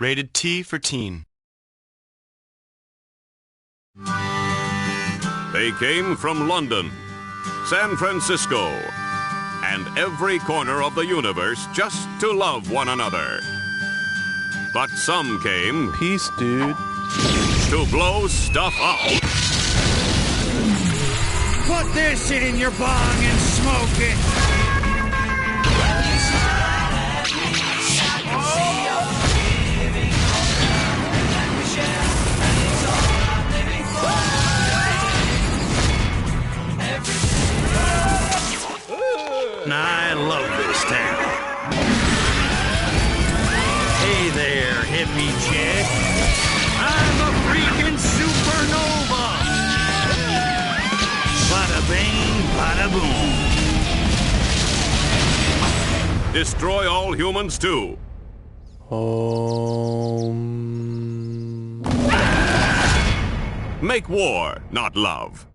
Rated T for teen. They came from London, San Francisco, and every corner of the universe just to love one another. But some came Peace, dude. to blow stuff up. Put this in your bong and smoke it. I love this town. Hey there, hippie chick. I'm a freaking supernova. Bada bing, bada boom. Destroy all humans too. Make war, not love.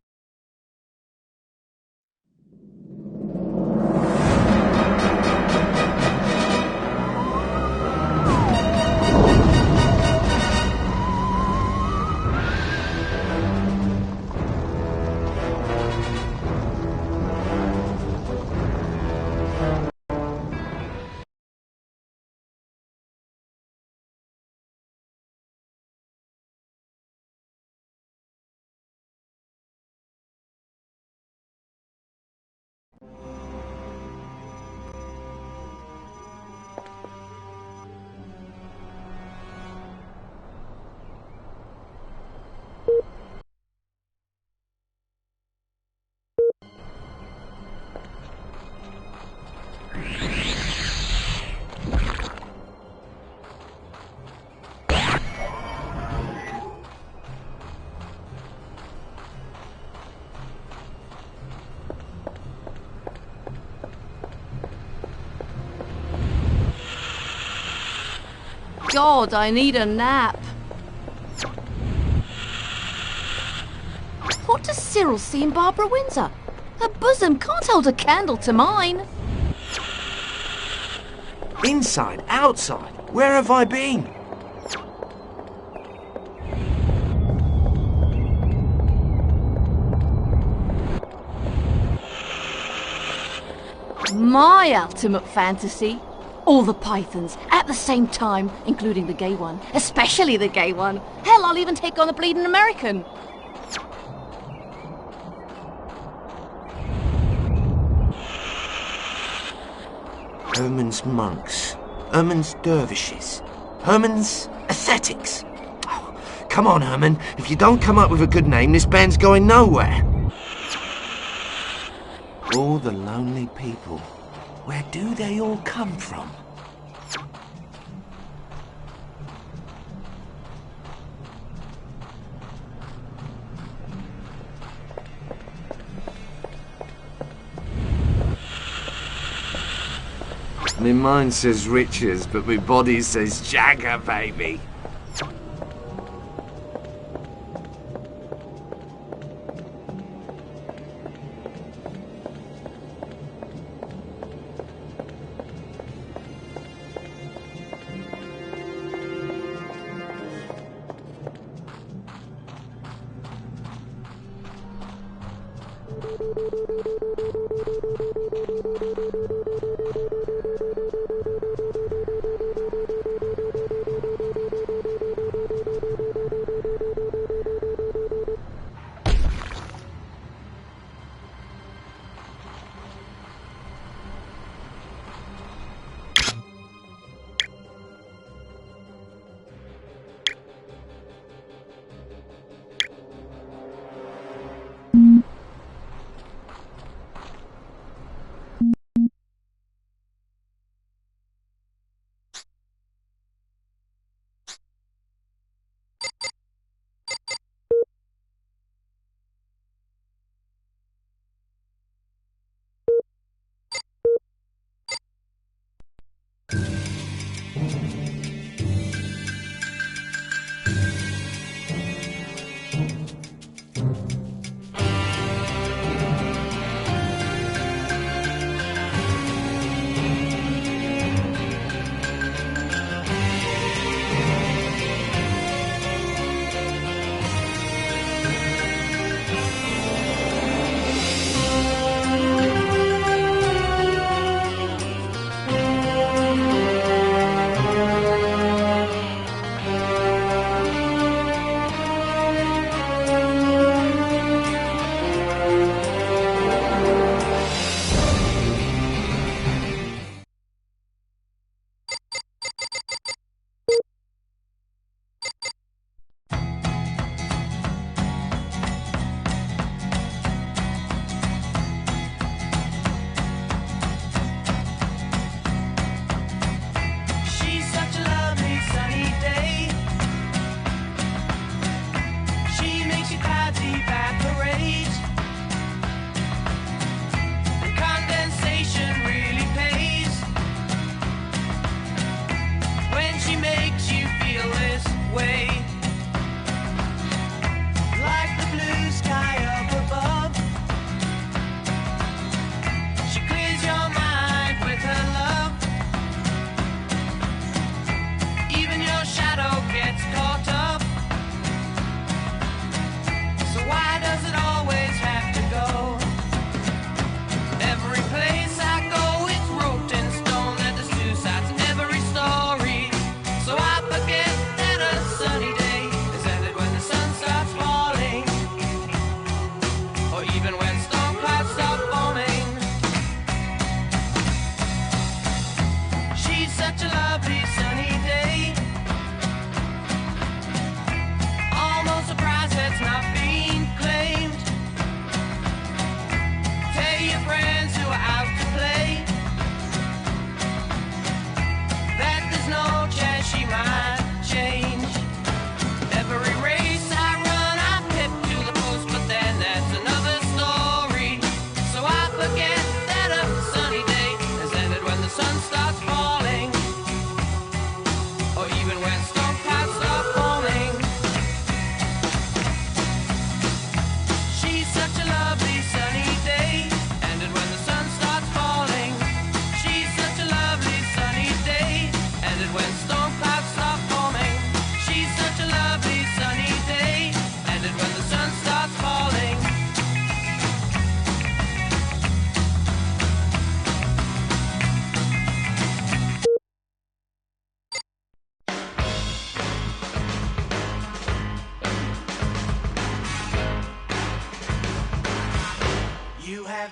God, I need a nap. What does Cyril see in Barbara Windsor? Her bosom can't hold a candle to mine. Inside, outside, where have I been? My ultimate fantasy. All the pythons, at the same time, including the gay one. Especially the gay one. Hell, I'll even take on a bleeding American. Herman's monks, Herman's dervishes, Herman's ascetics. Oh, come on, Herman. If you don't come up with a good name, this band's going nowhere. All the lonely people. Where do they all come from? My mind says riches, but my body says Jagger, baby.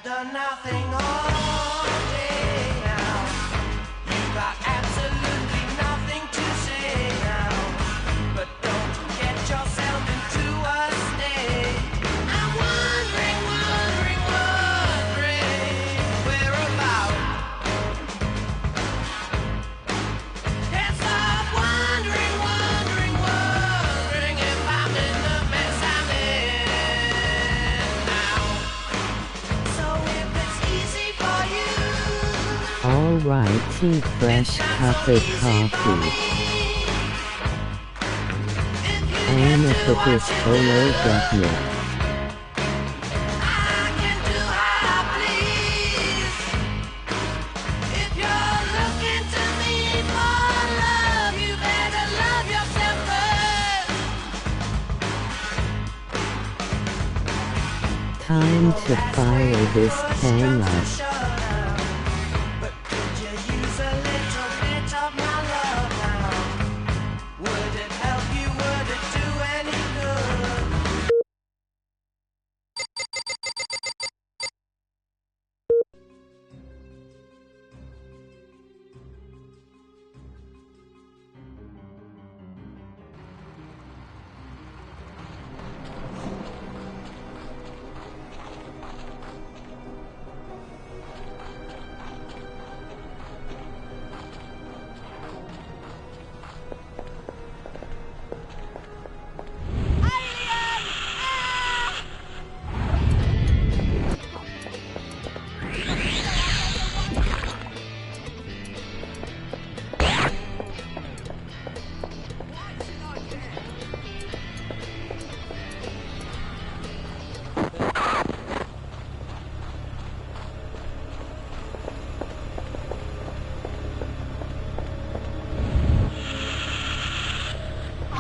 I've done nothing all day now. You got absolutely nothing to say now. But don't get yourself into a snare. I'm wondering whereabout. Can't stop wondering if I'm in the mess I'm in now. So if it's easy for you, Alright, tea, fresh cup of coffee. And a Coca-Cola definite. I can do how I please. If you're looking to me for love, you better love yourself first. Time to fire this thing up. But could you use a little bit of my love now? Would it help you? Would it do any good?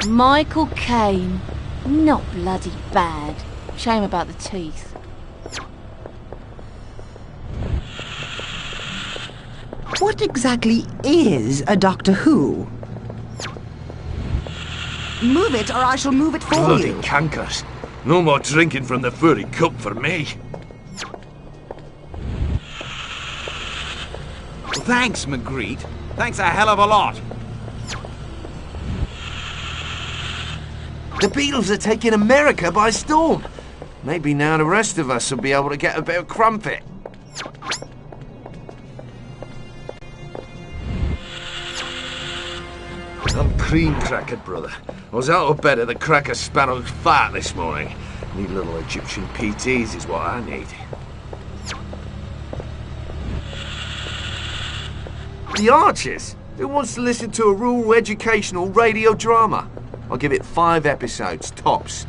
Michael Caine. Not bloody bad. Shame about the teeth. What exactly is a Doctor Who? Move it, or I shall move it for Bloody you. cankers. No more drinking from the furry cup for me. Thanks, Magritte. Thanks a hell of a lot. The Beatles are taking America by storm. Maybe now the rest of us will be able to get a bit of crumpet. I'm cream crackered, brother. I was out of bed at the crack of Sparrow's fart this morning. Need little Egyptian PTs is what I need. The Archers? Who wants to listen to a rural educational radio drama? I'll give it 5 episodes, tops.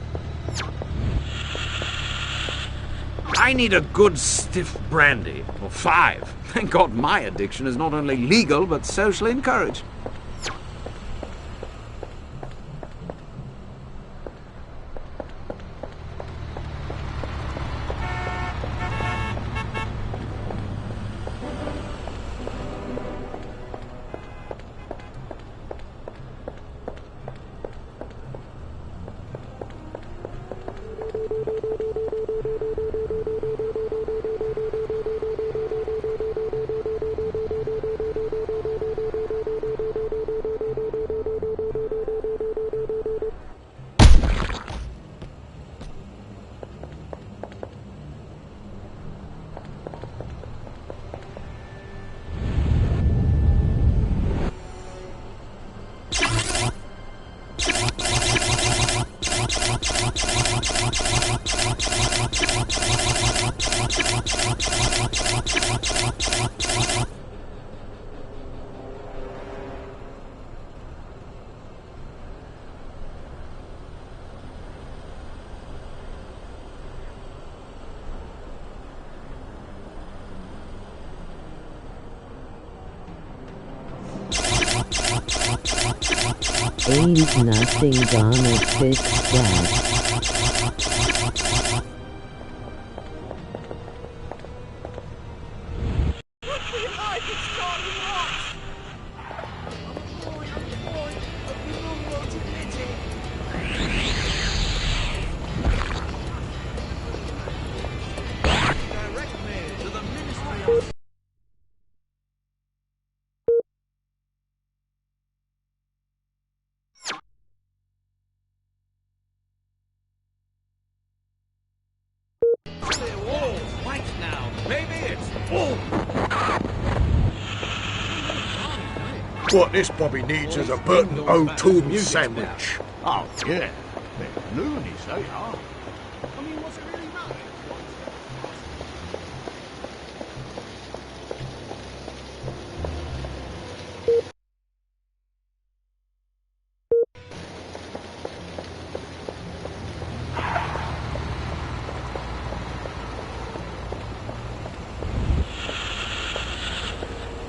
I need a good stiff brandy, or 5. Thank God my addiction is not only legal, but socially encouraged. Ain't nothing gonna fix that. Maybe it's full. What this Bobby needs is a Burton O'Toole sandwich. Oh, yeah. They're loonies, they are. I mean, what's it really matter?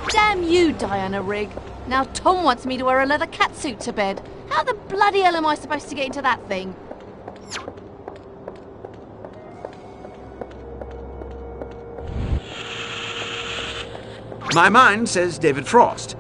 Damn you, Diana Rigg. Now Tom wants me to wear a leather catsuit to bed. How the bloody hell am I supposed to get into that thing? My mind says David Frost.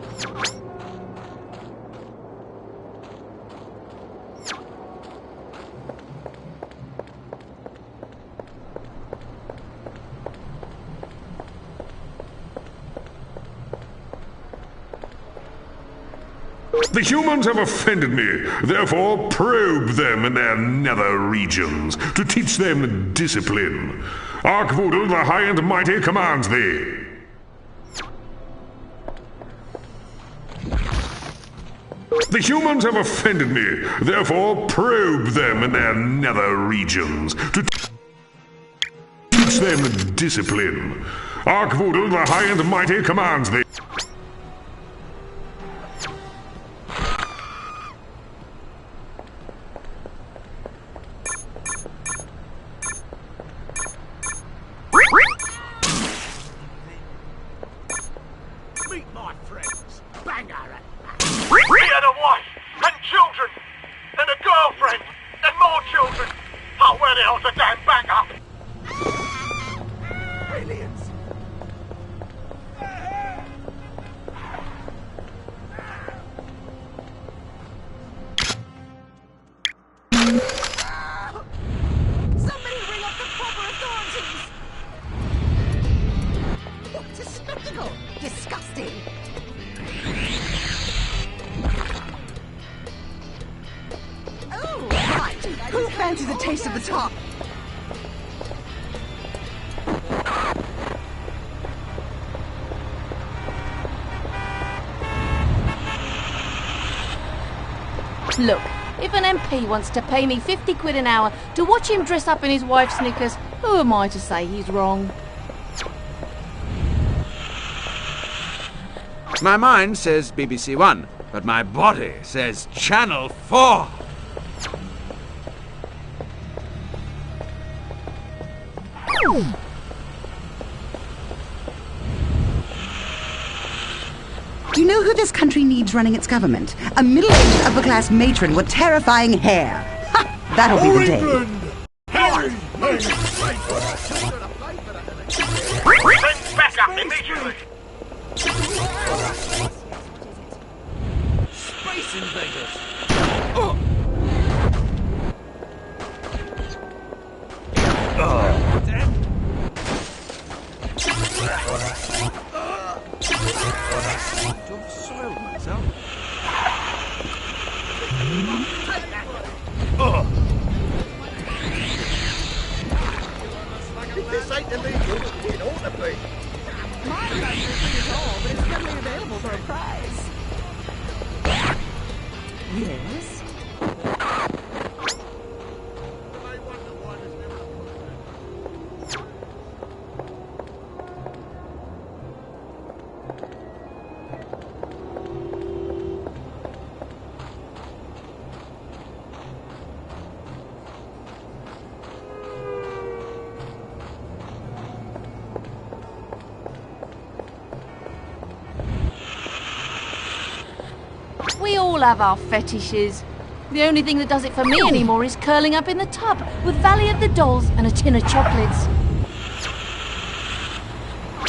The humans have offended me, therefore probe them in their nether regions to teach them discipline. Arkvoodle the High and Mighty commands thee. The humans have offended me, therefore probe them in their nether regions to teach them discipline. Arkvoodle the High and Mighty commands thee. Meet my friends. Banger and We had a wife and children and a girlfriend and more children. Oh, where the hell's the damn backup? aliens. Somebody ring up the proper authorities! It's a spectacle! Disgusting! Oh, right! Who fancies a taste of the top? Look, if an MP wants to pay me 50 quid an hour to watch him dress up in his wife's knickers, who am I to say he's wrong? My mind says BBC One, but my body says Channel 4. Do you know who this country needs running its government? A middle-aged, upper-class matron with terrifying hair. Ha! That'll be the day. Send backup immediately. Space invaders. If this ain't illegal, it ought to be. Mine doesn't free at all, but it's readily available for a price. Yes? We all have our fetishes. The only thing that does it for me anymore is curling up in the tub with Valley of the Dolls and a tin of chocolates.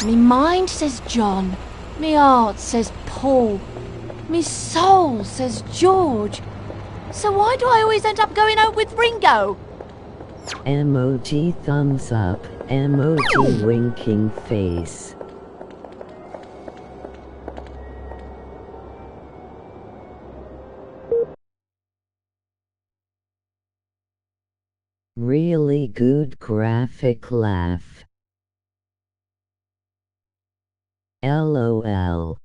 Me mind says John. Me heart says Paul. Me soul says George. So why do I always end up going out with Ringo? Emoji thumbs up, emoji winking face. Really good graphic laugh. LOL.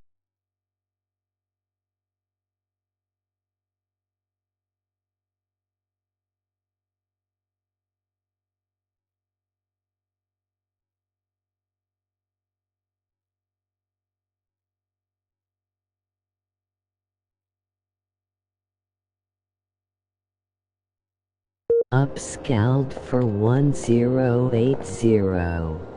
Upscaled for 1080.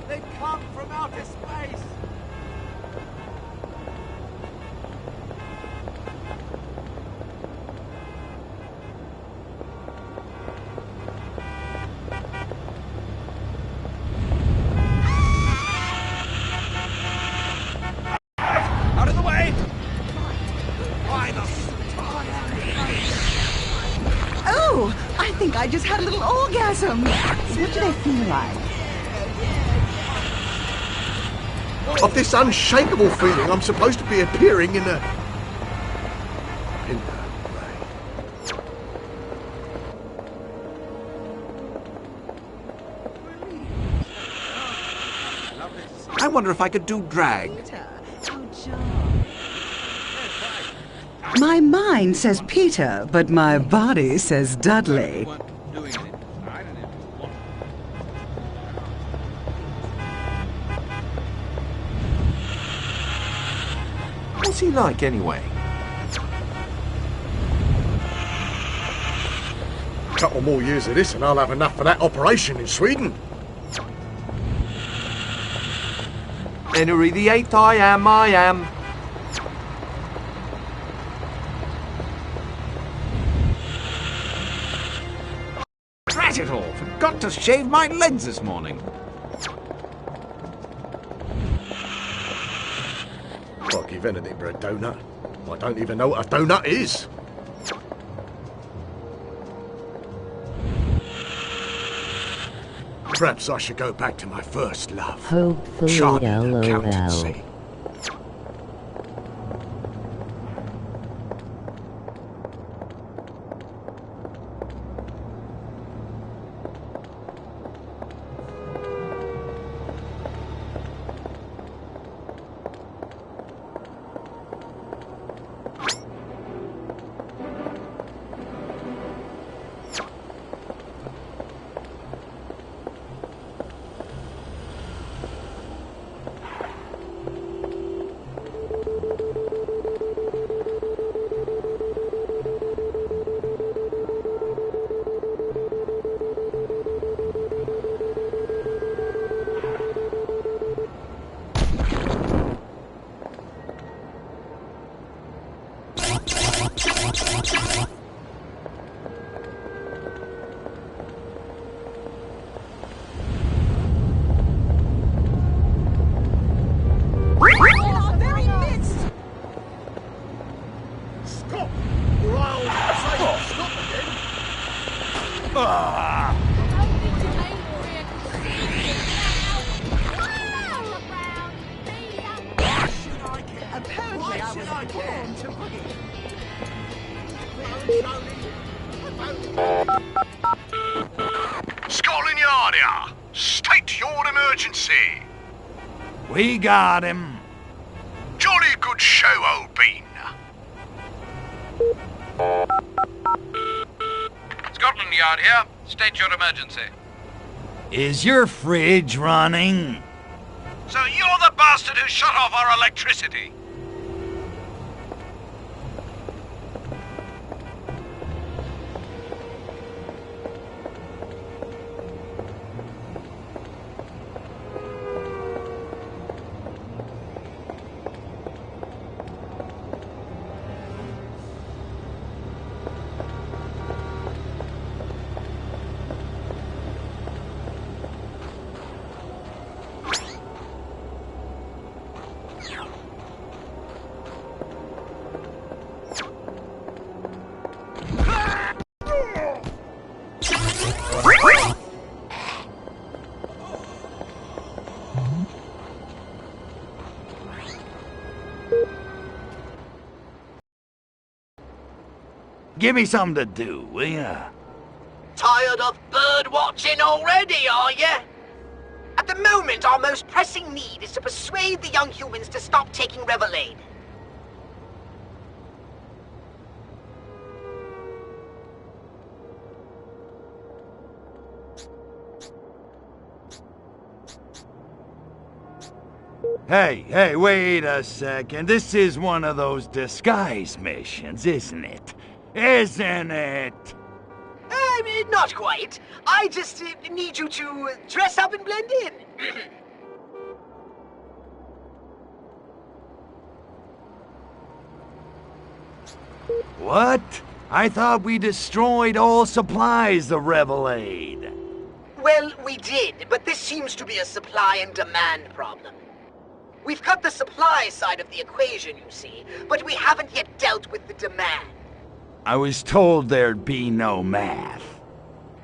They come from outer space! Out of the way! Why the... Oh, I think I just had a little orgasm. What do they feel like? Of this unshakable feeling I'm supposed to be appearing in a... I wonder if I could do drag. My mind says Peter, but my body says Dudley. What's he like anyway? A couple more years of this and I'll have enough for that operation in Sweden. Henry the Eighth, I am. Drat it all! Forgot to shave my legs this morning. I'll give anything for a donut. I don't even know what a donut is. Perhaps I should go back to my first love. Hopefully Charming LOL. accountancy. ya? State your emergency. We got him. Jolly good show, old bean. Scotland Yard here. State your emergency. Is your fridge running? So you're the bastard who shut off our electricity? Give me something to do, will ya? Tired of bird watching already, are you? At the moment, our most pressing need is to persuade the young humans to stop taking Revelade. Hey, wait a second. This is one of those disguise missions, isn't it? Isn't it? Not quite. I just need you to dress up and blend in. What? I thought we destroyed all supplies of Revelade. Well, we did, but this seems to be a supply and demand problem. We've cut the supply side of the equation, you see, but we haven't yet dealt with the demand. I was told there'd be no math.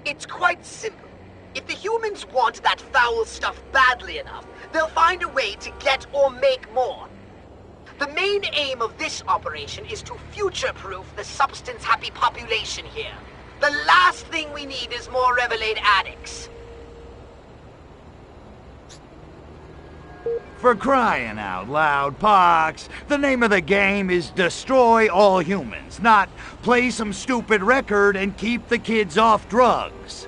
It's quite simple. If the humans want that foul stuff badly enough, they'll find a way to get or make more. The main aim of this operation is to future-proof the substance-happy population here. The last thing we need is more Revelade addicts. For crying out loud, Pox, the name of the game is destroy all humans, not play some stupid record and keep the kids off drugs.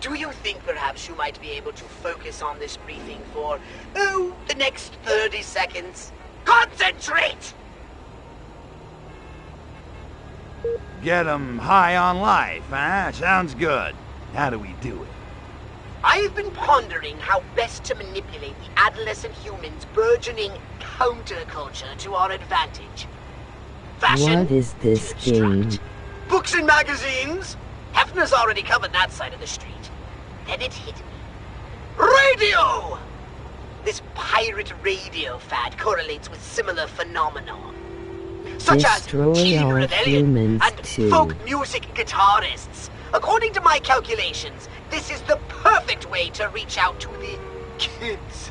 Do you think perhaps you might be able to focus on this briefing for, the next 30 seconds? Concentrate! Get 'em high on life, huh? Sounds good. How do we do it? I've been pondering how best to manipulate the adolescent humans' burgeoning counterculture to our advantage. Fashion, What is this game? books and magazines. Hefner's already covered that side of the street. Then it hit me. Radio! This pirate radio fad correlates with similar phenomena, such Destroy as teen all rebellion humans and too. folk music guitarists. According to my calculations, this is the perfect way to reach out to the kids.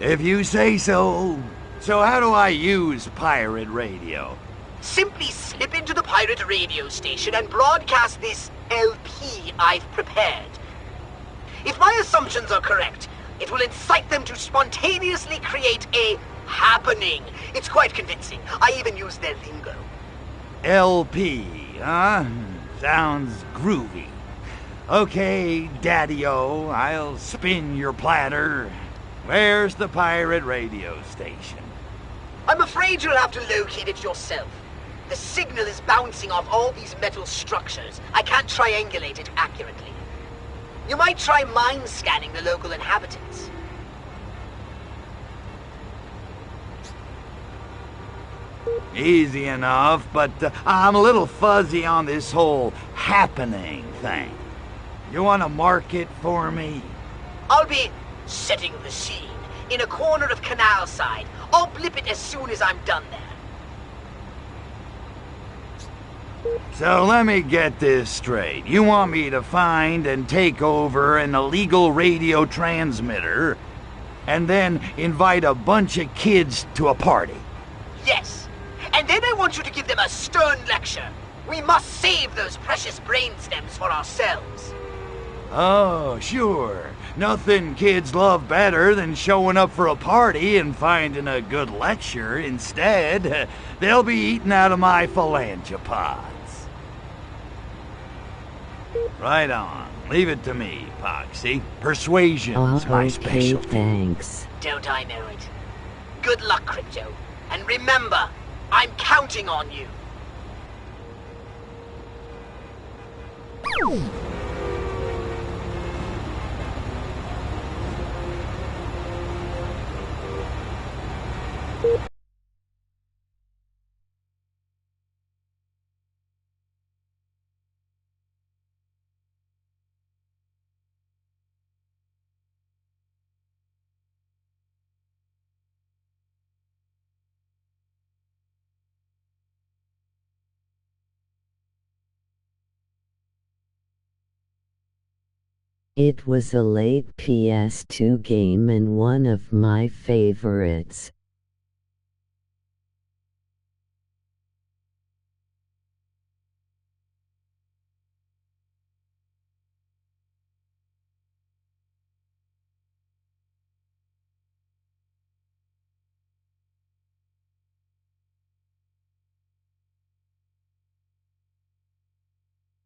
If you say so. So how do I use pirate radio? Simply slip into the pirate radio station and broadcast this LP I've prepared. If my assumptions are correct, it will incite them to spontaneously create a happening. It's quite convincing. I even use their lingo. LP, huh? Sounds groovy. Okay, Daddy-O, I'll spin your platter. Where's the pirate radio station? I'm afraid you'll have to locate it yourself. The signal is bouncing off all these metal structures. I can't triangulate it accurately. You might try mind scanning the local inhabitants. Easy enough, but I'm a little fuzzy on this whole happening thing. You want to mark it for me? I'll be setting the scene in a corner of Canal Side. I'll blip it as soon as I'm done there. So let me get this straight. You want me to find and take over an illegal radio transmitter and then invite a bunch of kids to a party? Yes. And then I want you to give them a stern lecture. We must save those precious brain stems for ourselves. Oh, sure. Nothing kids love better than showing up for a party and finding a good lecture instead. They'll be eating out of my phalangopods. Right on. Leave it to me, Poxy. Persuasion's my Okay, specialty. thanks. Don't I know it? Good luck, Crypto. And remember, I'm counting on you. It was a late PS2 game and one of my favorites.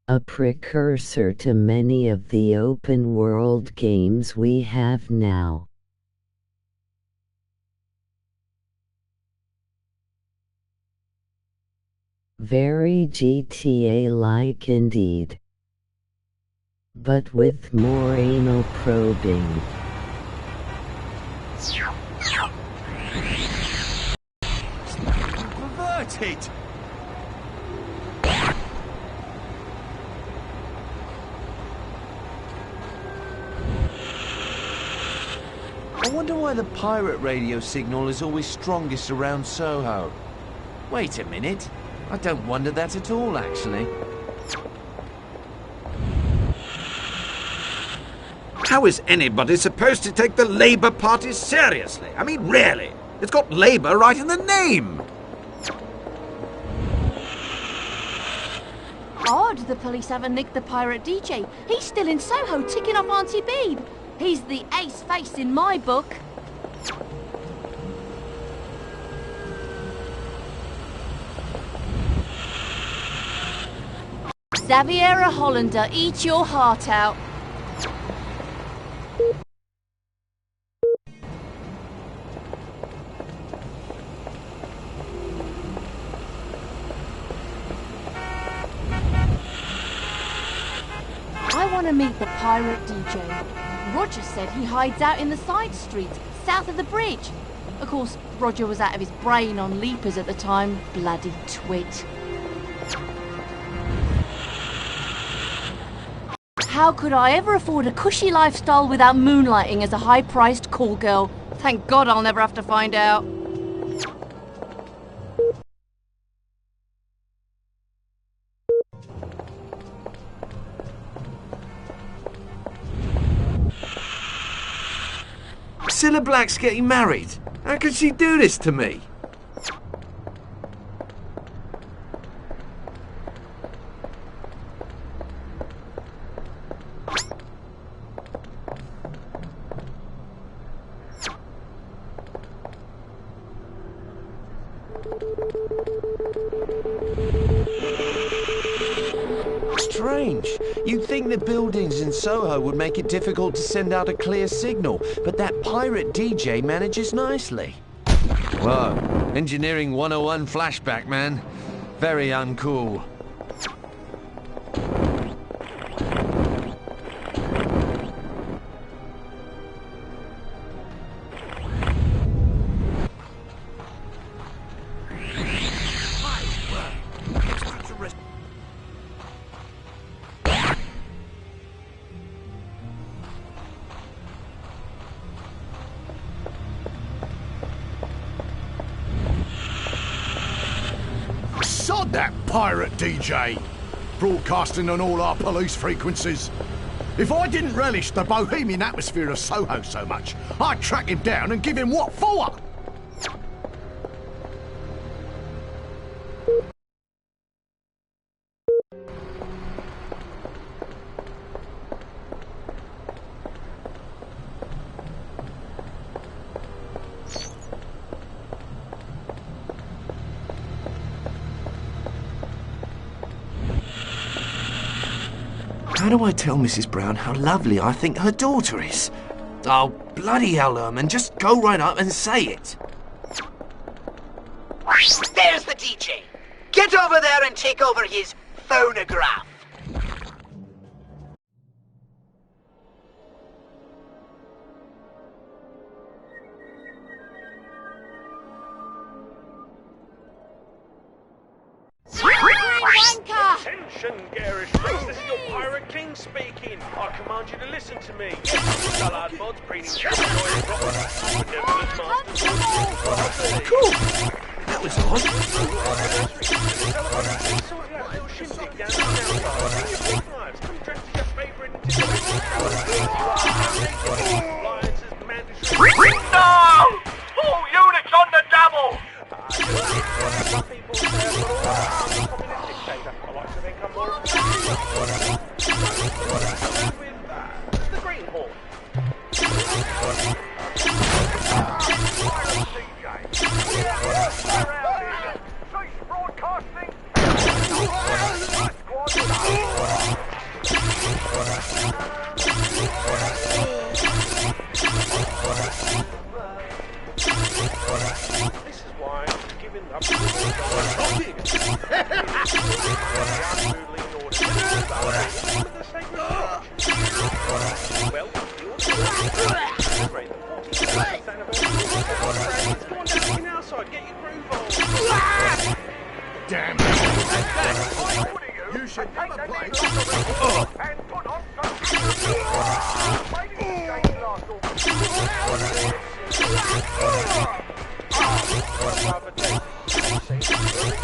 A precursor to many of the open-world games we have now. Very GTA-like indeed. But with more anal probing. Perverted! I wonder why the pirate radio signal is always strongest around Soho. Wait a minute. I don't wonder that at all, actually. How is anybody supposed to take the Labour Party seriously? I mean, really? It's got Labour right in the name. Odd the police haven't nicked the pirate DJ. He's still in Soho ticking off Auntie Beeb. He's the ace face in my book. Xaviera Hollander, eat your heart out. I want to meet the pirate DJ. Roger said he hides out in the side streets, south of the bridge. Of course, Roger was out of his brain on leapers at the time. Bloody twit. How could I ever afford a cushy lifestyle without moonlighting as a high-priced call girl? Thank God I'll never have to find out. Cilla Black's getting married. How could she do this to me? Strange. You'd think the buildings in Soho would make it difficult to send out a clear signal, but that pirate DJ manages nicely. Whoa. Engineering 101 flashback, man. Very uncool. Sod that pirate DJ! Broadcasting on all our police frequencies. If I didn't relish the bohemian atmosphere of Soho so much, I'd track him down and give him what for! How do I tell Mrs. Brown how lovely I think her daughter is? Oh, bloody hell, Herman, just go right up and say it. There's the DJ. Get over there and take over his phonograph. Wanker! Attention, garish face, this is your pirate king speaking. I command you to listen to me. Yes, Dullard mods, breeding Cool. That was odd. No! All units on the double! The Green Hall. Broadcasting. This is why I'm giving up. Well, get your groove on. Damn it. You should never play. And put on some.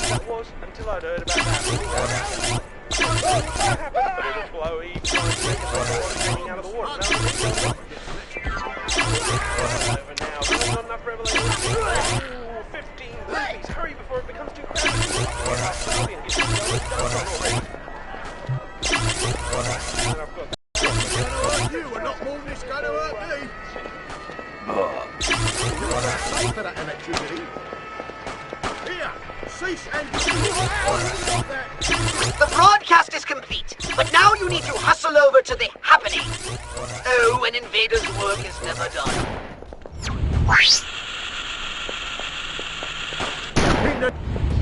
That was until I'd heard about that. What happened? But it was blowy, hanging out of the water. Over now, there's not enough revelation. 15 rupees, hurry before it becomes too crowded. You are not more than this going to hurt me. You're going to pay for that electricity. Here, cease and The broadcast is complete, but now you need to hustle over to the happening. Oh, an invader's work is never done.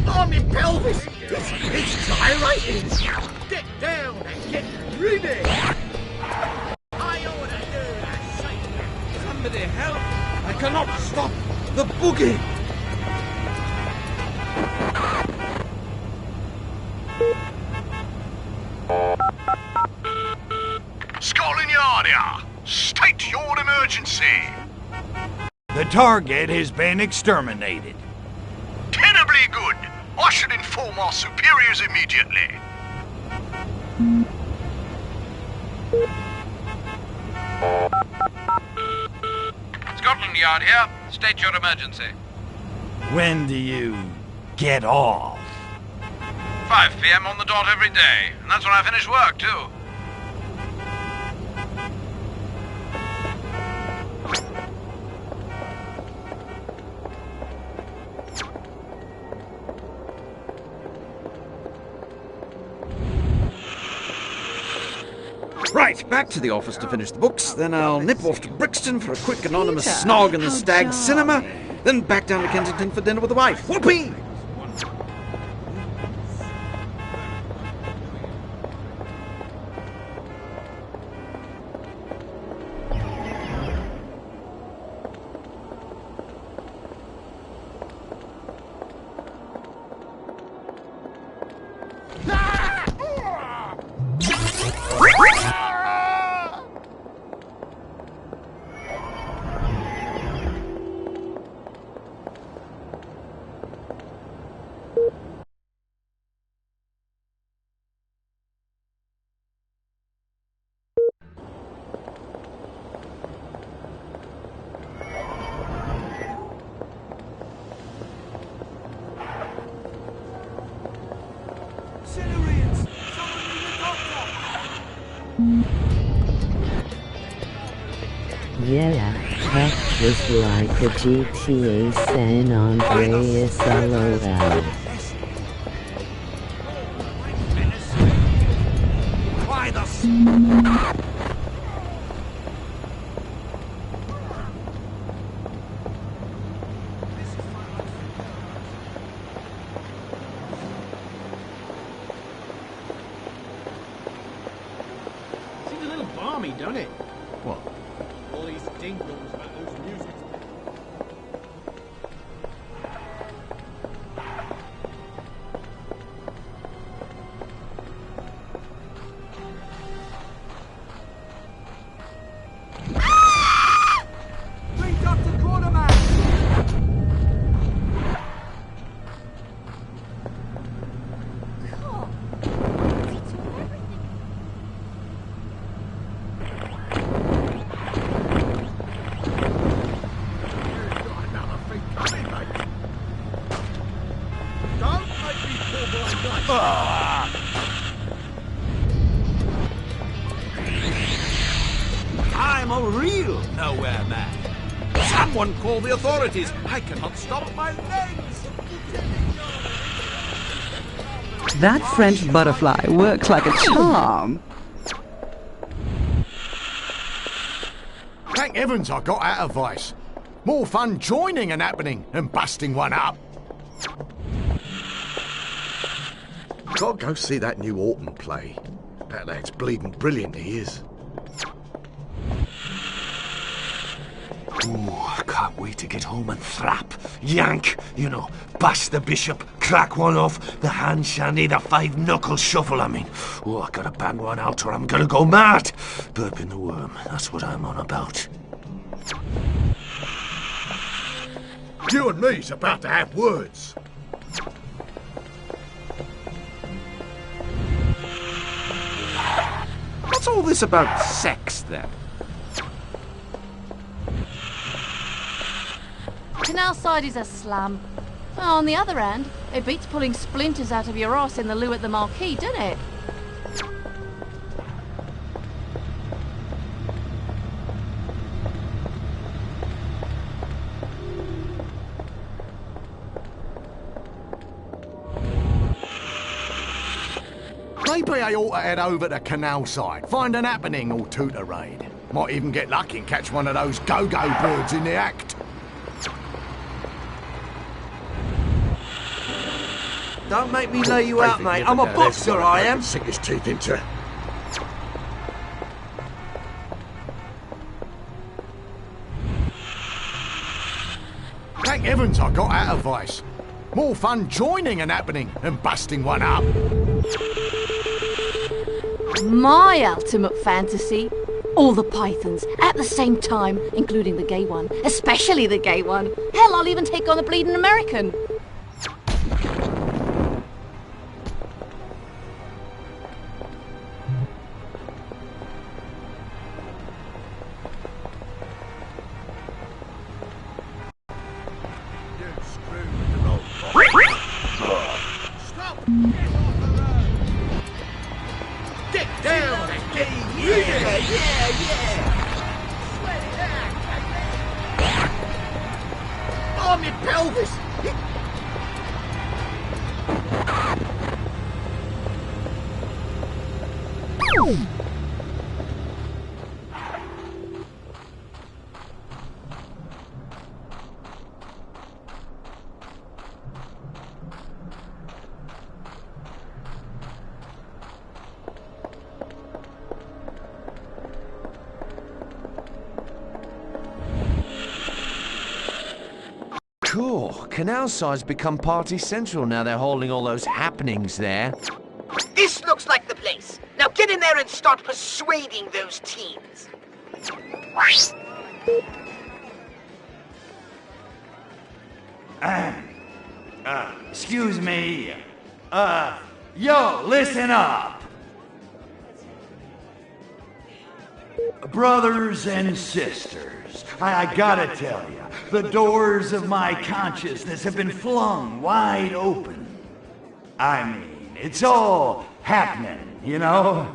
Oh, me pelvis! It's gyrating! Get down and get ready! I order you that shake! Somebody help! I cannot stop the boogie! Scotland Yard here! State your emergency! The target has been exterminated. Terribly good! I should inform our superiors immediately. Scotland Yard here. State your emergency. When do you get off? 5 p.m. on the dot every day. And that's when I finish work, too. Right, back to the office to finish the books, then I'll nip off to Brixton for a quick anonymous snog in the Stag Cinema, then back down to Kensington for dinner with the wife. Whoopee! Yeah, that was like a GTA San Andreas LOL. Why the Seems a little balmy, don't it? What? All these ding-dongs about those music. Bring Dr. Quartermack! I'm a real nowhere man. Someone call the authorities. I cannot stop my legs. That French butterfly works like a charm. Thank heavens I got out of vice. More fun joining an happening than busting one up. Gotta go see that new Orton play. That lad's bleeding brilliant, he is. Ooh, I can't wait to get home and thrap, yank, you know, bash the bishop, crack one off, the hand shandy, the five-knuckle shuffle, I mean. Oh, I gotta bang one out or I'm gonna go mad. Burping the worm, that's what I'm on about. You and me's about to have words. What's all this about sex, then? Canal side is a slum. Well, on the other hand, it beats pulling splinters out of your arse in the loo at the Marquee, doesn't it? Maybe I ought to head over to Canal Side, find an happening or two to raid. Might even get lucky and catch one of those go-go birds in the act. Don't make me lay you out, mate. I'm a boxer, I am. Sink his teeth into. Thank heavens I got out of vice. More fun joining an happening than busting one up. My ultimate fantasy. All the pythons, at the same time, including the gay one. Especially the gay one. Hell, I'll even take on the bleeding American. Get down and get yeah. Oh, my pelvis! Cool. Canal Side's become party central now they're holding all those happenings there. This looks like the place. Now get in there and start persuading those teens. Excuse me. Yo, listen up. Brothers and sisters, I gotta tell you, the doors of my consciousness have been flung wide open. I mean, it's all happening, you know?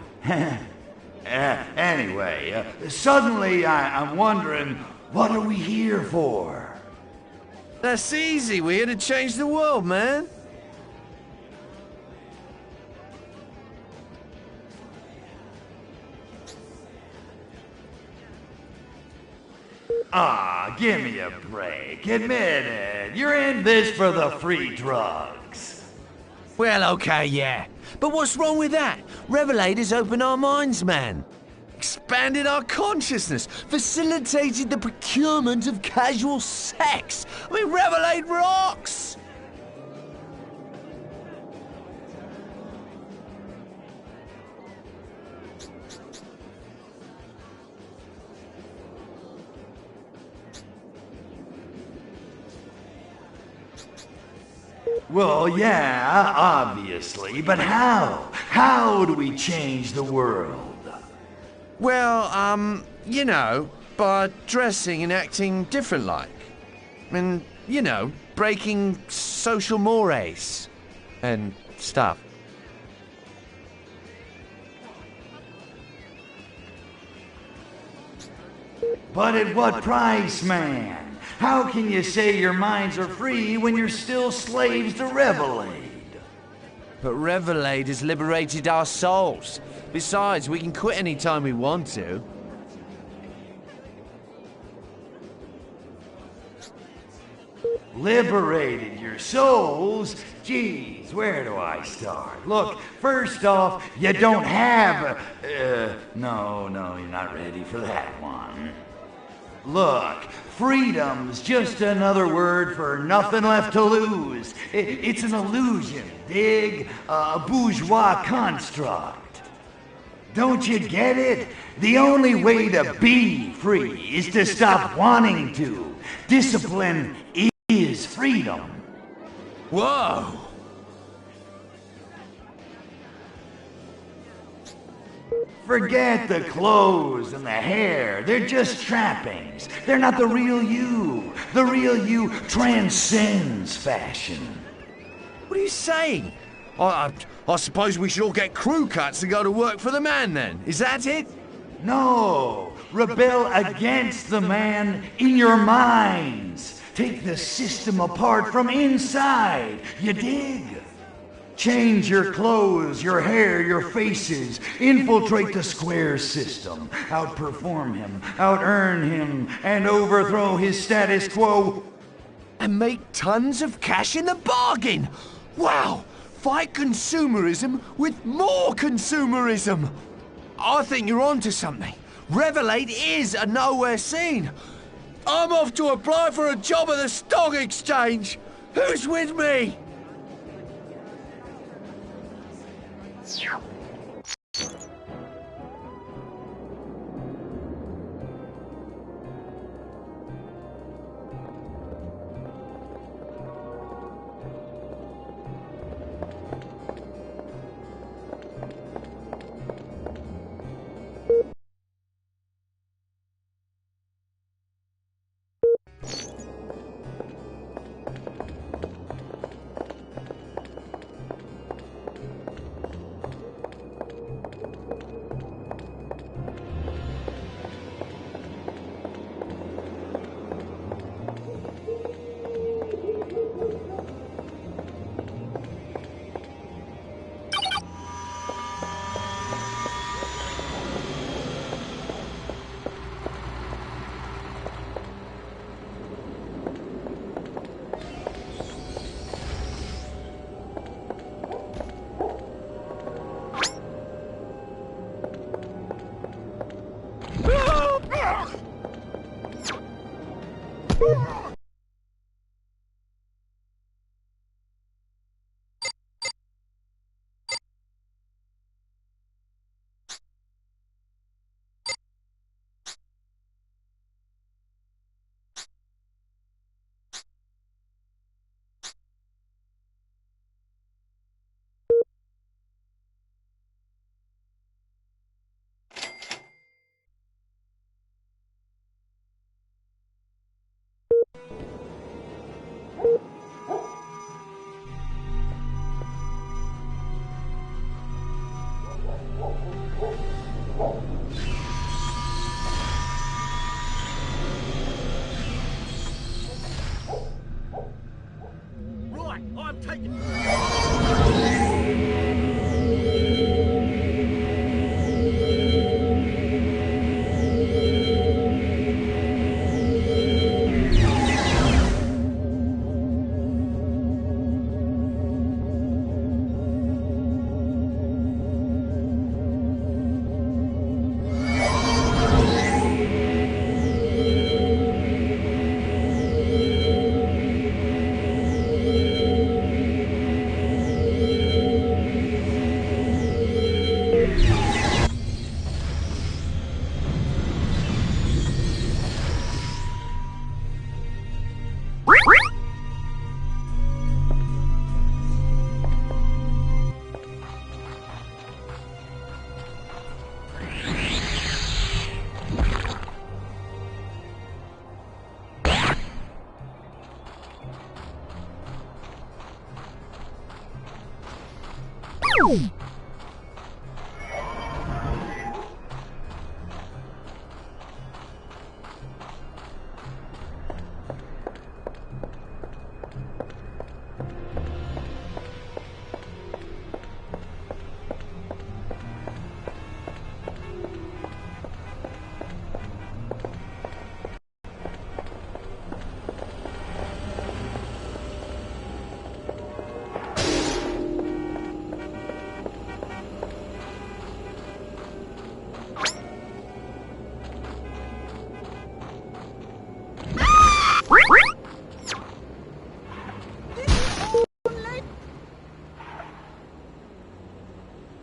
Anyway, suddenly I'm wondering, what are we here for? That's easy. We're here to change the world, man. Ah, give me a break. Admit it. You're in this for the free drugs. Well, okay, yeah. But what's wrong with that? Revelators open our minds, man. Expanded our consciousness, facilitated the procurement of casual sex. I mean, Revelate rocks! Well, yeah, obviously, but how? How do we change the world? Well, you know, by dressing and acting different like. And, you know, breaking social mores and stuff. But at what price, man? How can you say your minds are free when you're still slaves to Revelate? But Revelate has liberated our souls. Besides, we can quit any time we want to. Liberated your souls? Geez, where do I start? Look, first off, you don't have no, you're not ready for that one. Look, freedom's just another word for nothing left to lose. It's an illusion, dig? A bourgeois construct. Don't you get it? The only way to be free is to stop wanting to. Discipline is freedom. Whoa! Forget the clothes and the hair. They're just trappings. They're not the real you. The real you transcends fashion. What are you saying? I suppose we should all get crew cuts and go to work for the man then. Is that it? No. Rebel against the man in your minds. Take the system apart from inside. You dig? Change your clothes, your hair, your faces. Infiltrate the square system. Outperform him, out-earn him, and overthrow his status quo. And make tons of cash in the bargain. Wow! Fight consumerism with more consumerism. I think you're onto something. Revelate is a nowhere scene. I'm off to apply for a job at the stock exchange. Who's with me?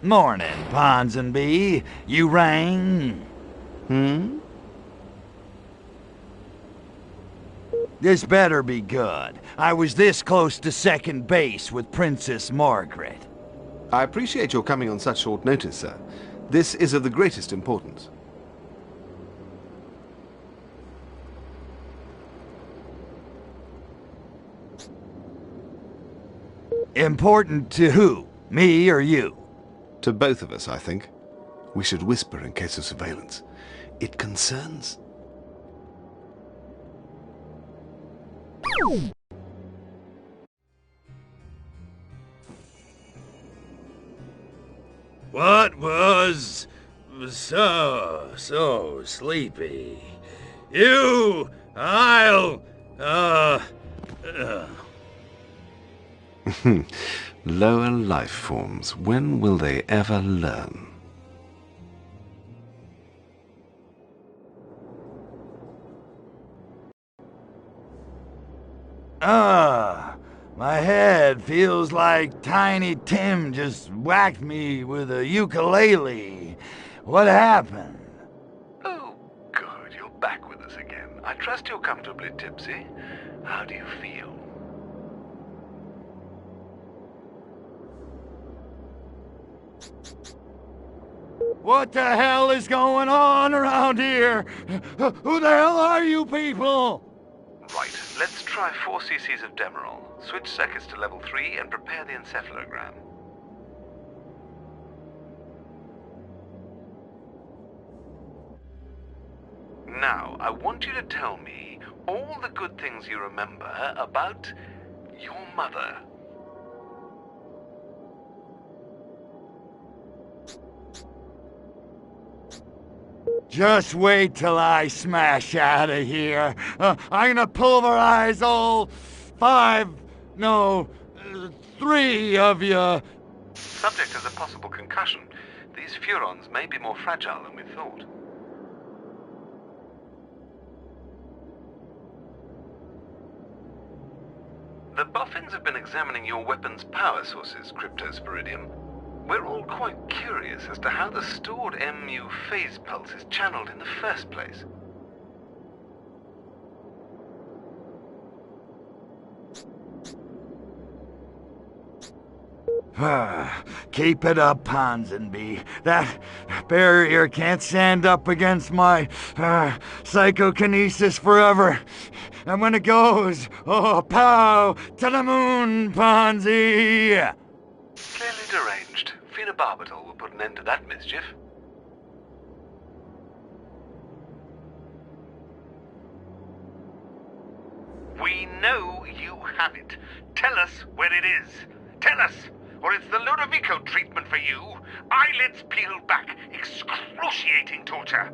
Morning, Ponsonby. You rang? This better be good. I was this close to second base with Princess Margaret. I appreciate your coming on such short notice, sir. This is of the greatest importance. Important to who? Me or you? To both of us, I think. We should whisper in case of surveillance. It concerns... What was so sleepy? Lower life forms. When will they ever learn? My head feels like Tiny Tim just whacked me with a ukulele. What happened? Oh, good. You're back with us again. I trust you're comfortably tipsy. How do you feel? What the hell is going on around here? Who the hell are you people? Right, let's try 4 cc's of Demerol. Switch circuits to level 3 and prepare the encephalogram. Now, I want you to tell me all the good things you remember about your mother. Just wait till I smash out of here. I'm gonna pulverize all 3 of you. Subject has a possible concussion. These furons may be more fragile than we thought. The Boffins have been examining your weapon's power sources, Cryptosporidium. We're all quite curious as to how the stored MU phase pulse is channeled in the first place. Keep it up, Ponsonby. That barrier can't stand up against my psychokinesis forever. And when it goes, oh, pow, to the moon, Ponzi! Clearly deranged. Phenobarbital will put an end to that mischief. We know you have it. Tell us where it is. Tell us, or it's the Ludovico treatment for you. Eyelids peeled back, excruciating torture,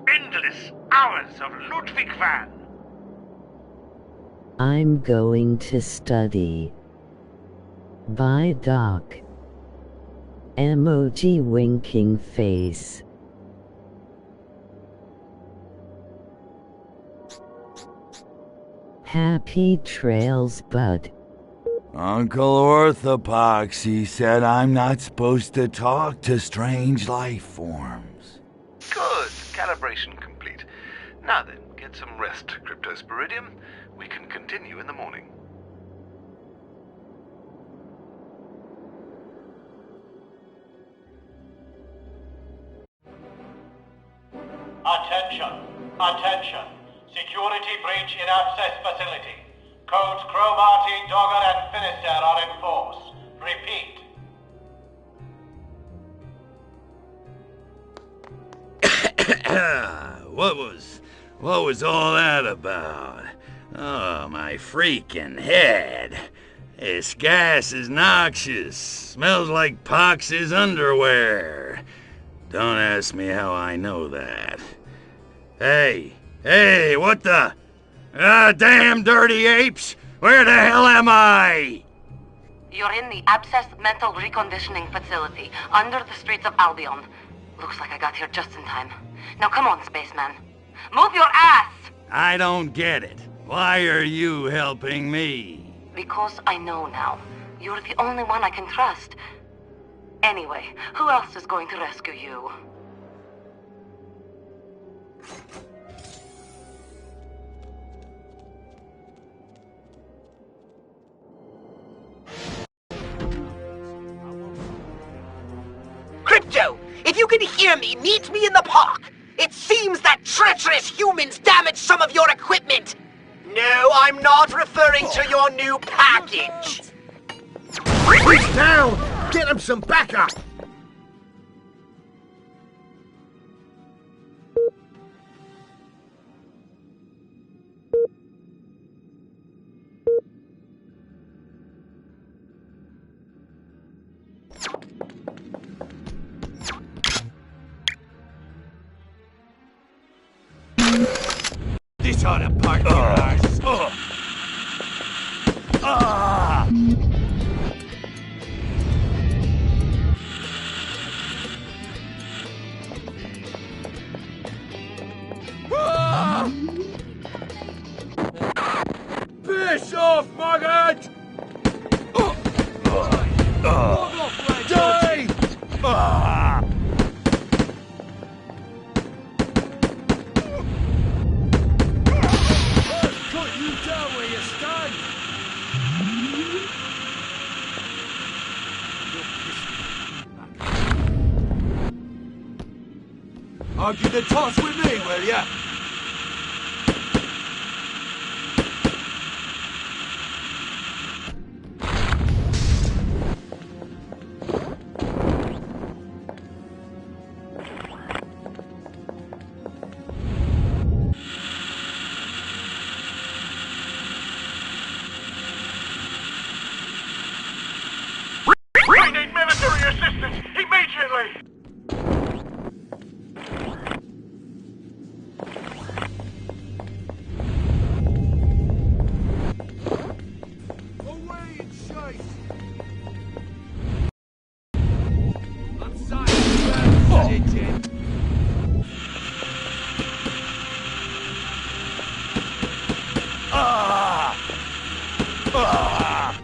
endless hours of Ludwig van. I'm going to study. Bye, Doc. Emoji winking face. Happy trails, bud. Uncle Orthopoxy said I'm not supposed to talk to strange life forms. Good. Calibration complete. Now then, get some rest, Cryptosporidium. We can continue in the morning. Attention! Attention! Security breach in access facility. Codes Cromarty, Dogger, and Finisterre are in force. Repeat. What was all that about? Oh, my freaking head. This gas is noxious. Smells like Pox's underwear. Don't ask me how I know that. Hey, what the? Damn dirty apes! Where the hell am I? You're in the Abscess Mental Reconditioning Facility, under the streets of Albion. Looks like I got here just in time. Now come on, spaceman. Move your ass! I don't get it. Why are you helping me? Because I know now. You're the only one I can trust. Anyway, who else is going to rescue you? Crypto, if you can hear me, meet me in the park. It seems that treacherous humans damaged some of your equipment. No, I'm not referring to your new package. He's down! Get him some backup! This ought to park your arse. Ah! Piss off, maggot! Die! Ah! Cut you down where you stand! Argue the toss with me, will ya? We need military assistance immediately! Away and shite! I'm sorry, Ah! Ah!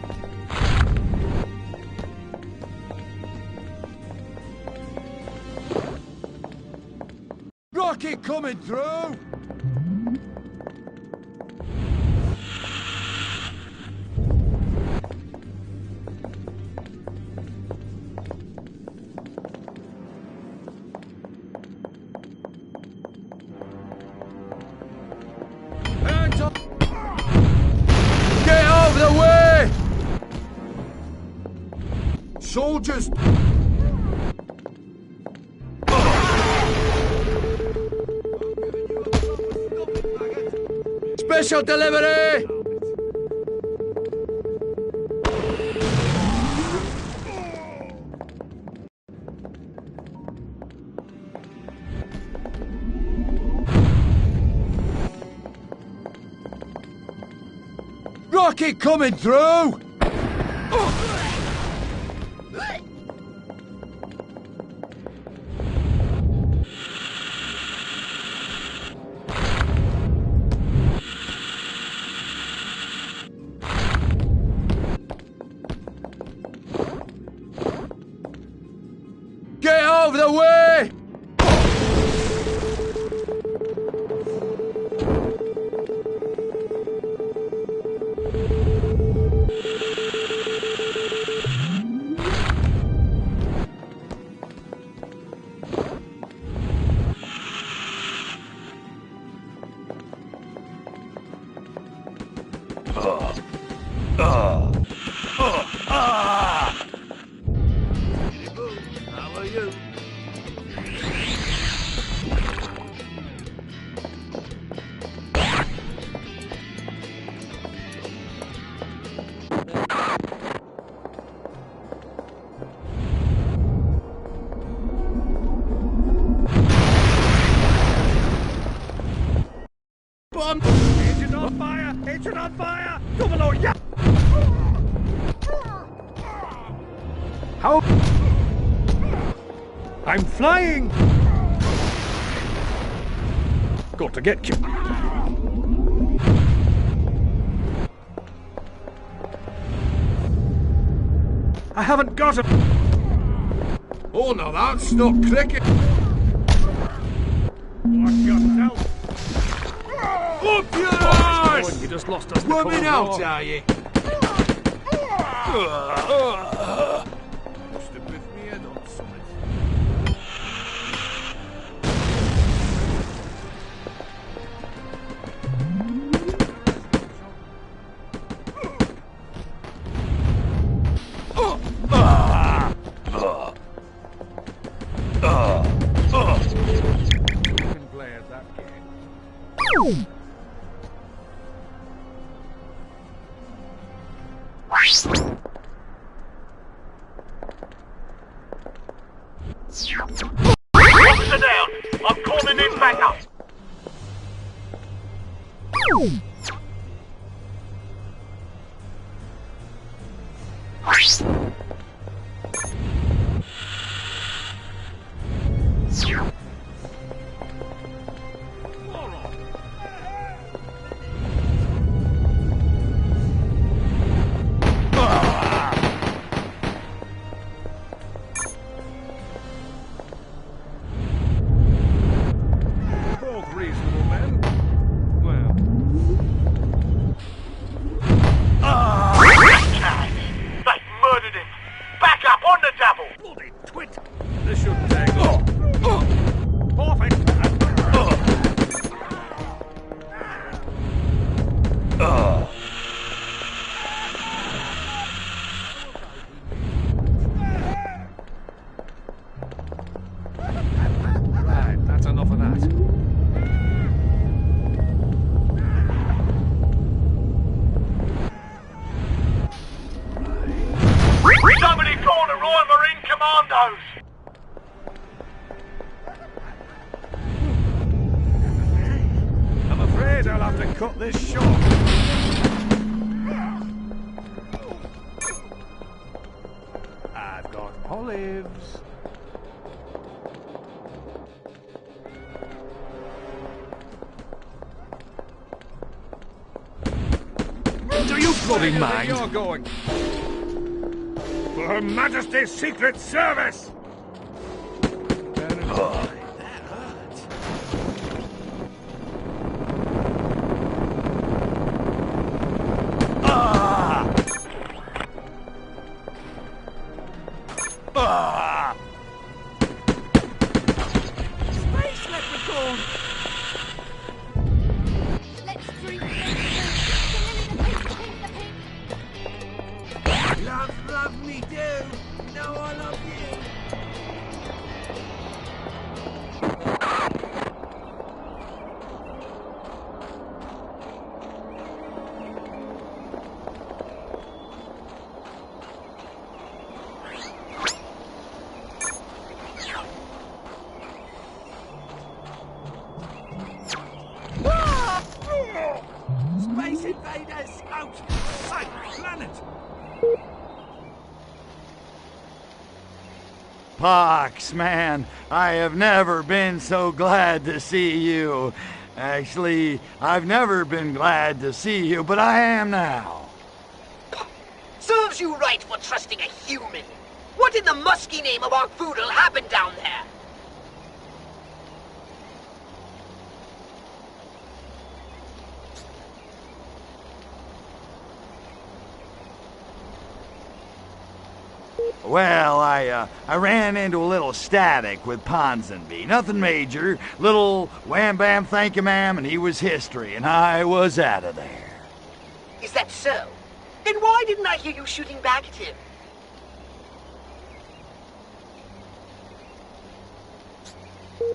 Rocket coming through! Hands up! Get out of the way! Soldiers! Special delivery! Rocket coming through! Get out of the way! How are you? Bomb! Engine on fire! Engine on fire! Double O, yeah! How? I'm flying! Got to get you. I haven't got him! Oh, no, that's not cricket. Up your ass! You just lost us. Rubbing out, are you? Must have biffed me head on something. Can play at that game. Officer down. I'm calling in backup. Both reasonable men. Well, They've murdered him. Back up on the double. bloody twit. This shouldn't take long. Perfect. Right, that's enough of that. Somebody call the Royal Marine Commandos. I'm afraid I'll have to cut this short. I've got olives. Do you bloody mind? You're going. For Her Majesty's Secret Service! Oh, that hurts. Ah! Ah! Space leprechaun! Let's drink. Love me do. No, I love you. Space invaders outside the planet! Pox, man, I have never been so glad to see you. Actually, I've never been glad to see you, but I am now. Serves you right for trusting a human. What in the musky name of Arkvoodle happened down there? Well, I ran into a little static with Ponsonby. Nothing major. Little wham bam thank you ma'am, and he was history, and I was out of there. Is that so? Then why didn't I hear you shooting back at him?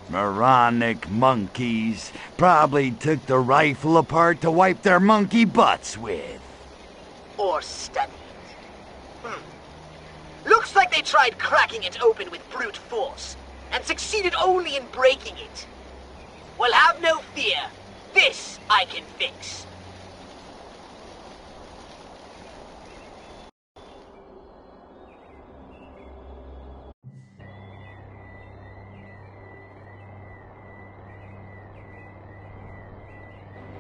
Moronic monkeys probably took the rifle apart to wipe their monkey butts with. Or study it. Looks like they tried cracking it open with brute force, and succeeded only in breaking it. Well, have no fear. This I can fix.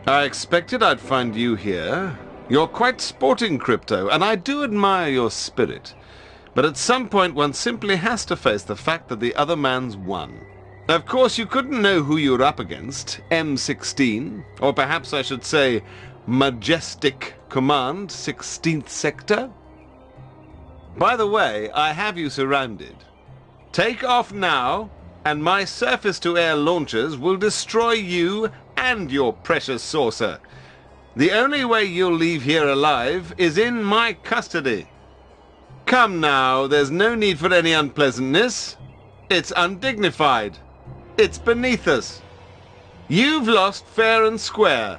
I expected I'd find you here. You're quite sporting, Crypto, and I do admire your spirit. But at some point one simply has to face the fact that the other man's won. Of course, you couldn't know who you were up against. M16, or perhaps I should say Majestic Command, 16th Sector. By the way, I have you surrounded. Take off now, and my surface-to-air launchers will destroy you and your precious saucer. The only way you'll leave here alive is in my custody. Come now, there's no need for any unpleasantness. It's undignified. It's beneath us. You've lost fair and square.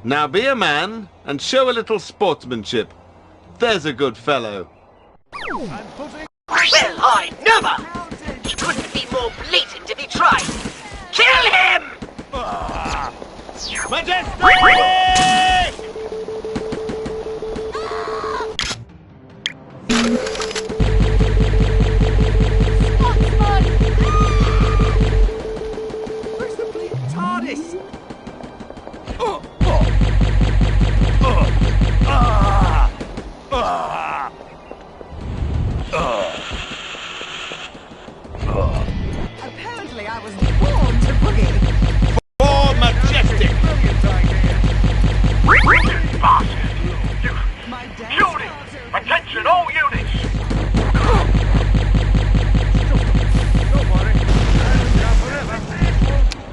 Now be a man and show a little sportsmanship. There's a good fellow. Well, I never! He couldn't be more blatant if he tried. Kill him! Majestic! Where's the bleeding TARDIS? Apparently I was born to boogie. For Majestic! Units! Attention all units!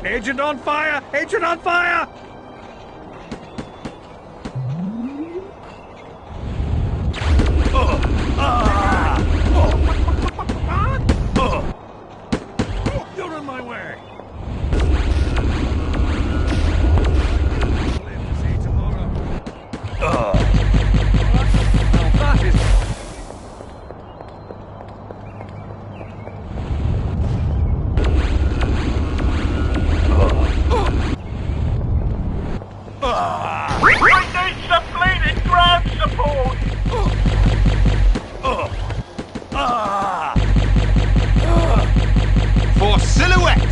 Agent on fire! Agent on fire! You're in my way! We need some bleeding ground support! For silhouette!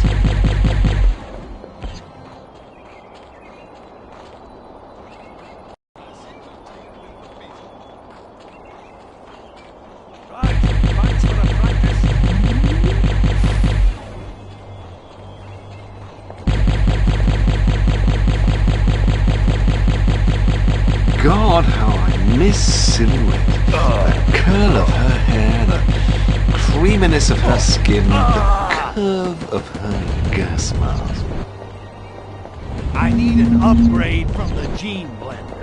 God, how I miss Silhouette. The curl of her hair, the creaminess of her skin, the curve of her gas mask. I need an upgrade from the gene blender.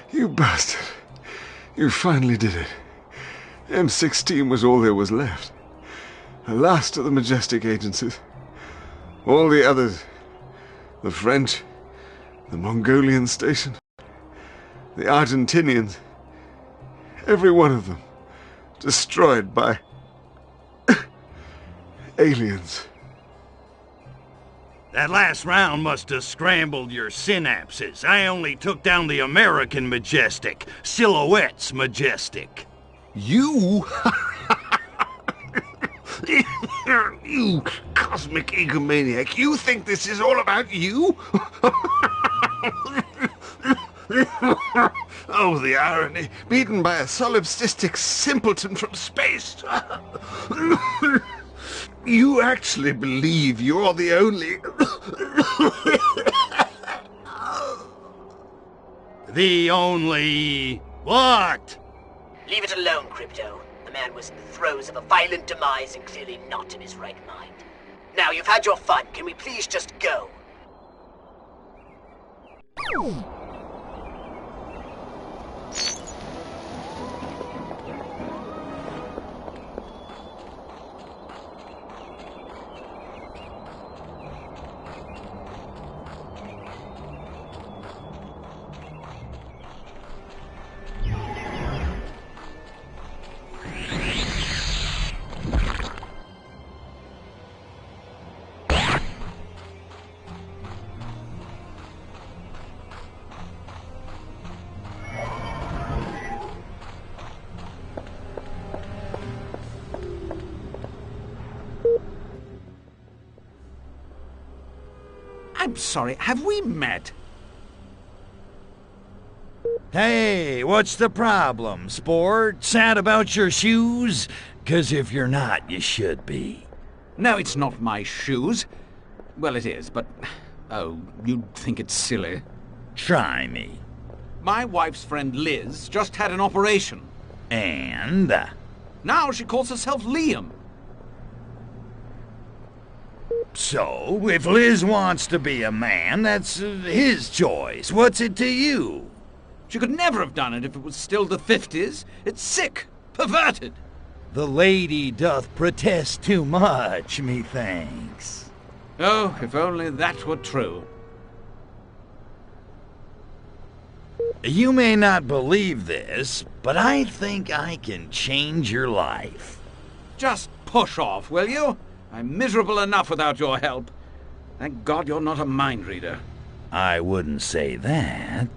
You bastard. You finally did it. M16 was all there was left. The last of the Majestic agencies. All the others. The French, the Mongolian station, the Argentinians. Every one of them. Destroyed by aliens. That last round must have scrambled your synapses. I only took down the American Majestic. Silhouette's Majestic. You? You cosmic egomaniac. You think this is all about you? Oh, the irony. Beaten by a solipsistic simpleton from space. You actually believe you're the only... The only... what? Leave it alone, Crypto. The man was in the throes of a violent demise and clearly not in his right mind. Now, you've had your fun. Can we please just go? I'm sorry, have we met? Hey, what's the problem, sport? Sad about your shoes? 'Cause if you're not, you should be. No, it's not my shoes. Well, it is, but... Oh, you'd think it's silly. Try me. My wife's friend Liz just had an operation. And? Now she calls herself Liam. So, if Liz wants to be a man, that's his choice. What's it to you? She could never have done it if it was still the 50s. It's sick, perverted. The lady doth protest too much, methinks. Oh, if only that were true. You may not believe this, but I think I can change your life. Just push off, will you? I'm miserable enough without your help. Thank God you're not a mind reader. I wouldn't say that.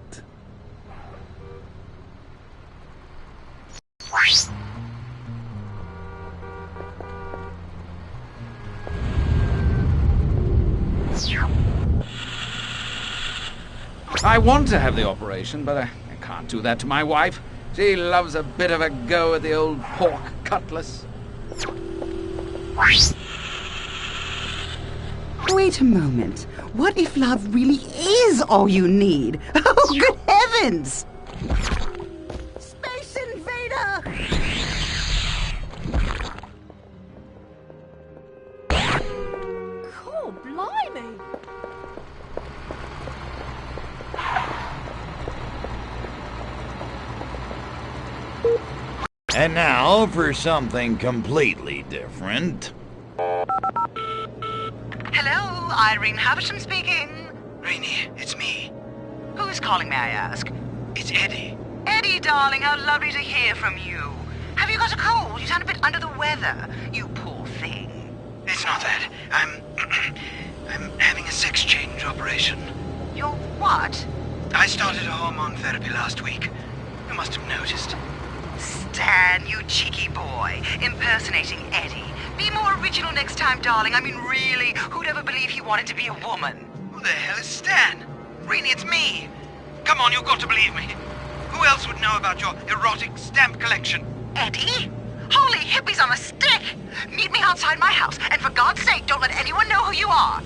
I want to have the operation, but I can't do that to my wife. She loves a bit of a go at the old pork cutlass. Wait a moment. What if love really is all you need? Oh, good heavens! Space Invader! Cool, blimey! And now for something completely different. Hello, Irene Haversham speaking. Rainey, it's me. Who's calling, may I ask? It's Eddie. Eddie, darling, how lovely to hear from you. Have you got a cold? You sound a bit under the weather. You poor thing. It's not that. I'm having a sex change operation. You're what? I started a hormone therapy last week. You must have noticed. Stan, you cheeky boy, impersonating Eddie. Be more original next time, darling. I mean, really, who'd ever believe he wanted to be a woman? Who the hell is Stan? Rainey, it's me. Come on, you've got to believe me. Who else would know about your erotic stamp collection? Eddie? Holy hippies on a stick! Meet me outside my house, and for God's sake, don't let anyone know who you are.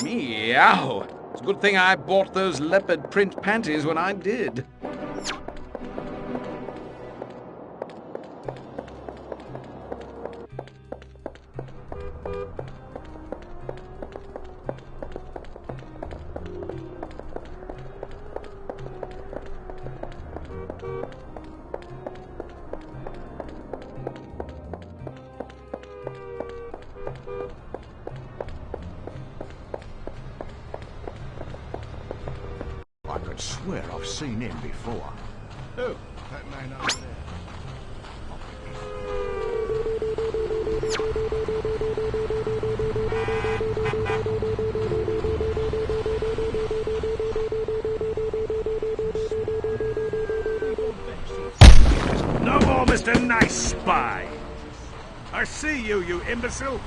Meow. It's a good thing I bought those leopard print panties when I did. I could swear I've seen him before. Oh, that man over there. No more Mr. Nice Spy! I see you, you imbecile!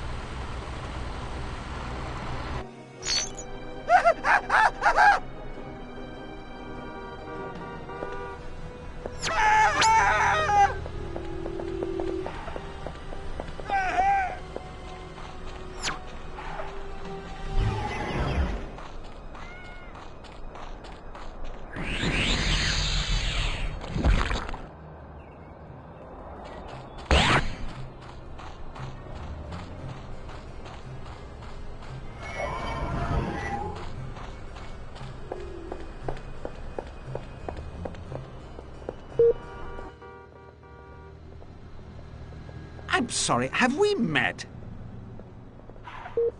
I'm sorry, have we met?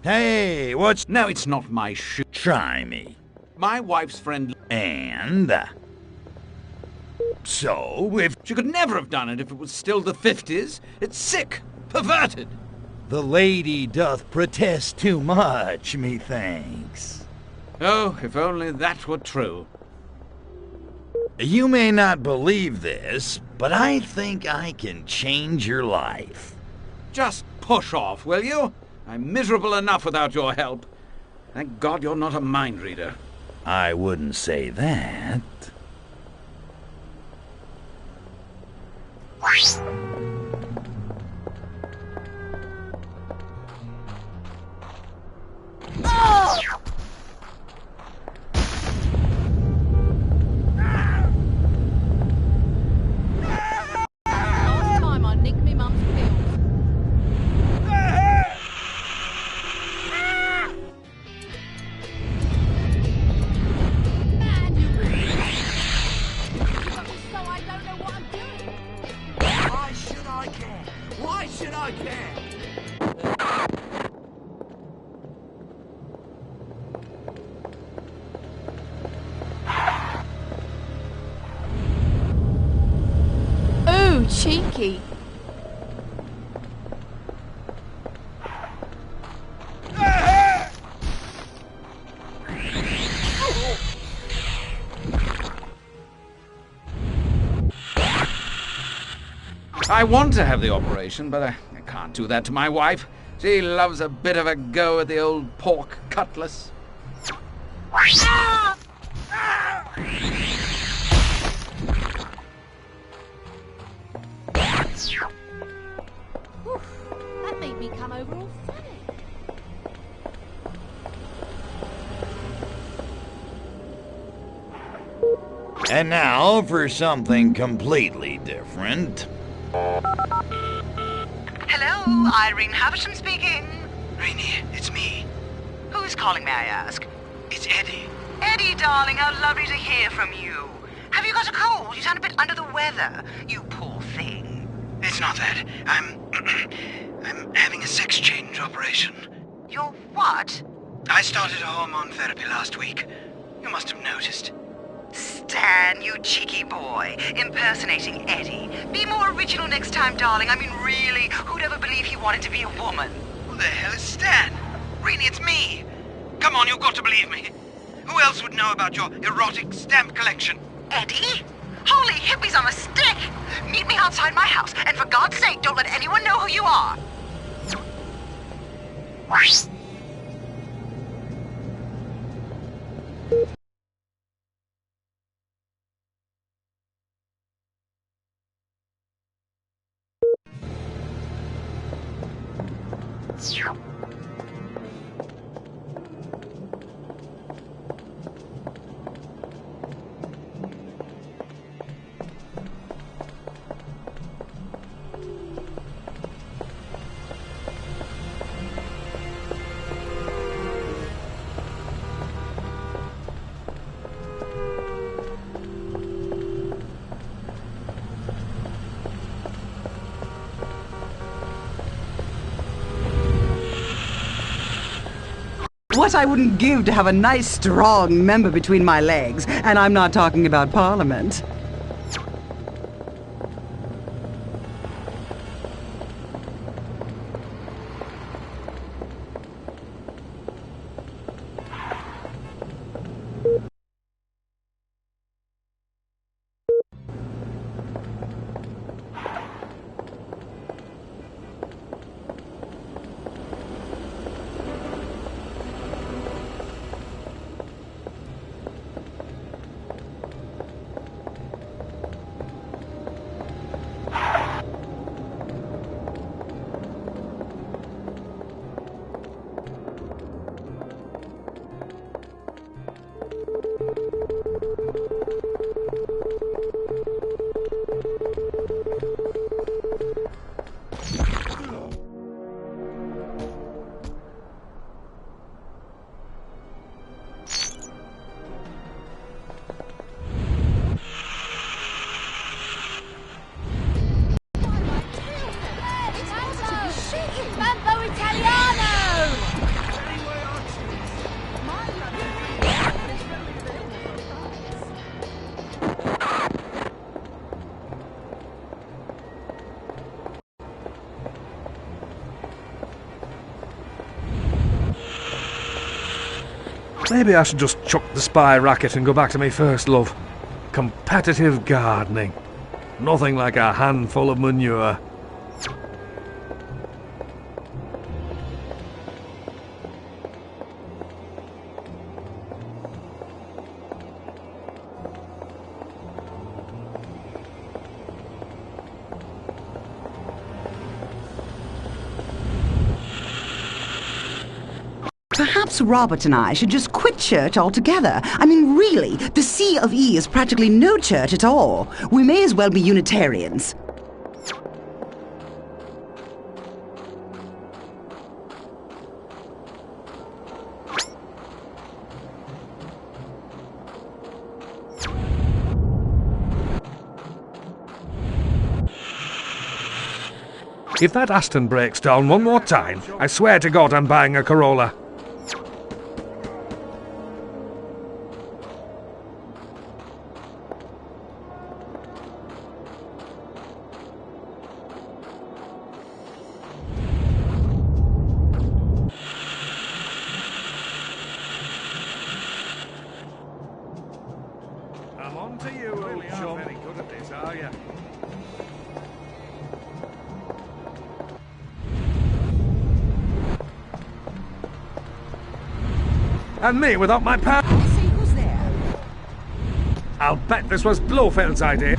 Hey, what's... No, it's not my shoe. Try me. My wife's friend... And? So, if... She could never have done it if it was still the 50s. It's sick. Perverted. The lady doth protest too much, methinks. Oh, if only that were true. You may not believe this, but I think I can change your life. Just push off, will you? I'm miserable enough without your help. Thank God you're not a mind reader. I wouldn't say that. Oh! Last time I nicked me mum's pills. Man, you got me so I don't know what I'm doing. Why should I care? Why should I care? Ooh, cheeky. I want to have the operation, but I can't do that to my wife. She loves a bit of a go at the old pork cutlass. Oof, that made me come over all funny. And now for something completely different. Hello, Irene Havisham speaking. Rainy, it's me. Who's calling, may I ask? It's Eddie. Eddie, darling, how lovely to hear from you. Have you got a cold? You sound a bit under the weather. You poor thing. It's not that. I'm having a sex change operation. You're what? I started hormone therapy last week. You must have noticed. Stan, you cheeky boy, impersonating Eddie. Be more original next time, darling. I mean, really, who'd ever believe he wanted to be a woman? Who the hell is Stan? Rainy, it's me. Come on, you've got to believe me. Who else would know about your erotic stamp collection? Eddie? Holy hippies on a stick! Meet me outside my house, and for God's sake, don't let anyone know who you are. What I wouldn't give to have a nice, strong member between my legs, and I'm not talking about Parliament. Maybe I should just chuck the spy racket and go back to my first love. Competitive gardening. Nothing like a handful of manure. Perhaps Robert and I should just quit church altogether. I mean, really, the C of E is practically no church at all. We may as well be Unitarians. If that Aston breaks down one more time, I swear to God I'm buying a Corolla. I'm on to you, really are very good at this, are you? And me without my power. See who's there. I'll bet this was Blofeld's idea.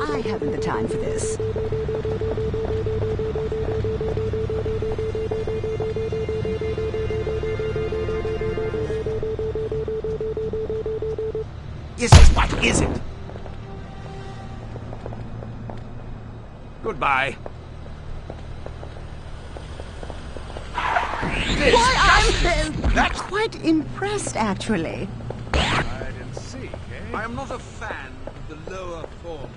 I haven't the time for this. Yes, what is it? Goodbye. Why, I'm quite impressed, actually. Hide and seek, eh? I am not a fan of the lower forms.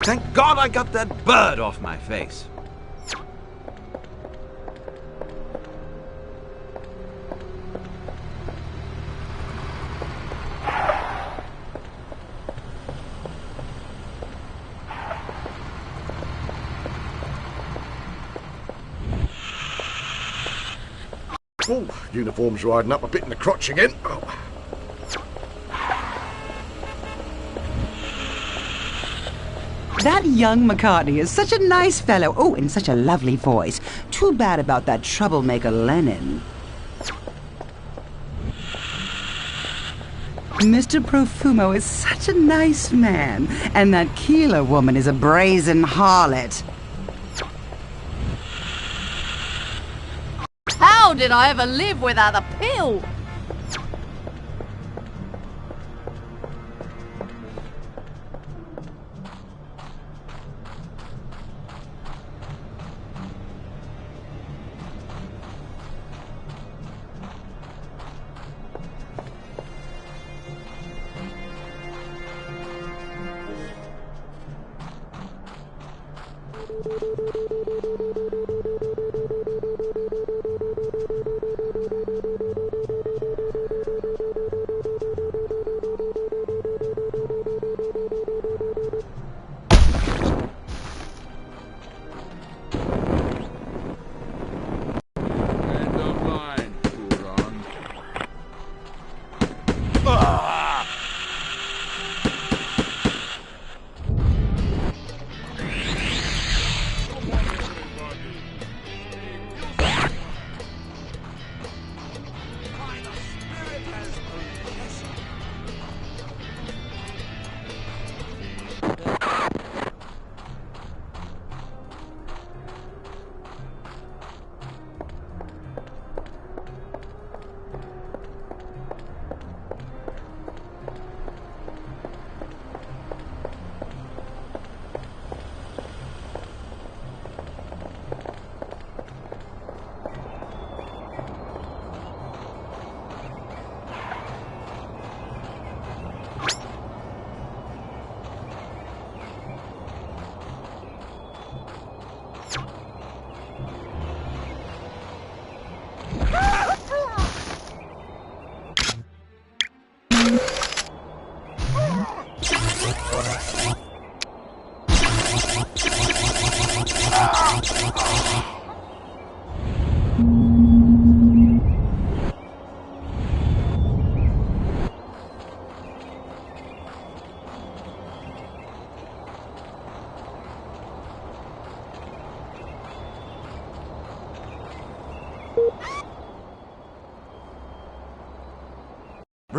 Thank God I got that bird off my face. Oh, uniform's riding up a bit in the crotch again. Oh. That young McCartney is such a nice fellow. Oh, and such a lovely voice. Too bad about that troublemaker Lennon. Mr. Profumo is such a nice man. And that Keeler woman is a brazen harlot. How did I ever live without a pill?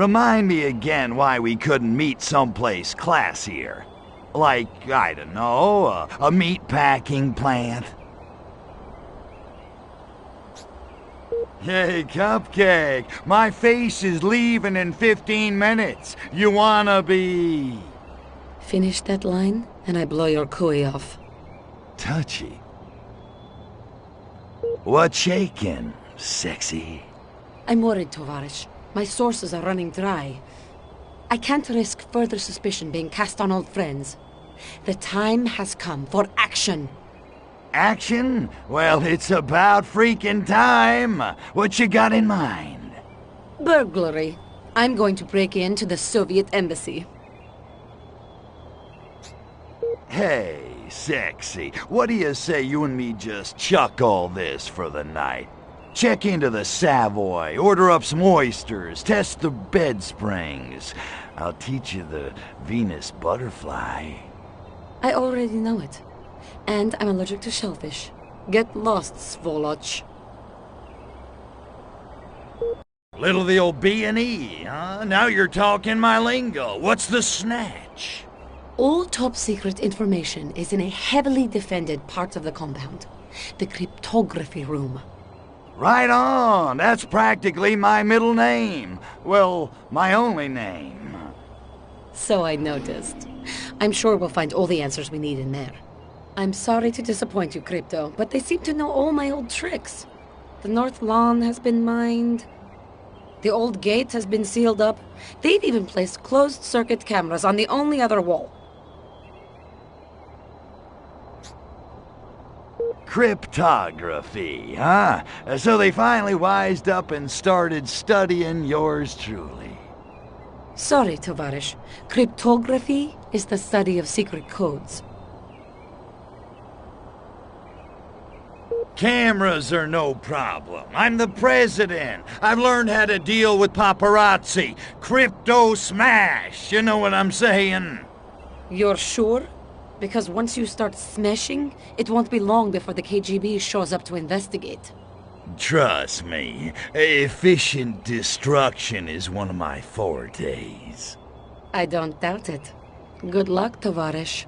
Remind me again why we couldn't meet someplace classier. Like, I don't know, a meat packing plant. Hey, Cupcake, my face is leaving in 15 minutes. You wanna be... Finish that line, and I blow your cooey off. Touchy. What's shaking, sexy? I'm worried, Tovarish. My sources are running dry. I can't risk further suspicion being cast on old friends. The time has come for action. Action? Well, it's about freaking time. What you got in mind? Burglary. I'm going to break into the Soviet embassy. Hey, sexy, what do you say you and me just chuck all this for the night? Check into the Savoy, order up some oysters, test the bed springs. I'll teach you the Venus butterfly. I already know it. And I'm allergic to shellfish. Get lost, Svoloch. Little the old B&E, huh? Now you're talking my lingo. What's the snatch? All top-secret information is in a heavily defended part of the compound. The cryptography room. Right on! That's practically my middle name. Well, my only name. So I noticed. I'm sure we'll find all the answers we need in there. I'm sorry to disappoint you, Crypto, but they seem to know all my old tricks. The north lawn has been mined. The old gate has been sealed up. They've even placed closed-circuit cameras on the only other wall. Cryptography, huh? So they finally wised up and started studying yours truly. Sorry, Tovarish. Cryptography is the study of secret codes. Cameras are no problem. I'm the president. I've learned how to deal with paparazzi. Crypto smash, you know what I'm saying? You're sure? Because once you start smashing, it won't be long before the KGB shows up to investigate. Trust me, efficient destruction is one of my fortes. I don't doubt it. Good luck, Tovarish.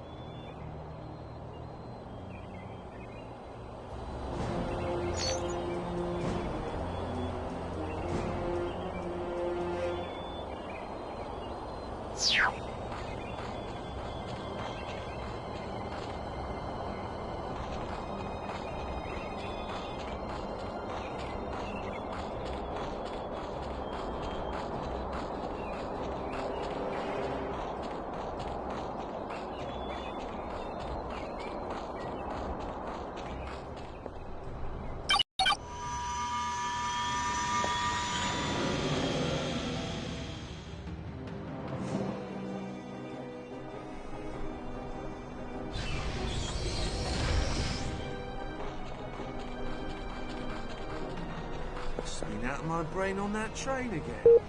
Spin out of my brain on that train again.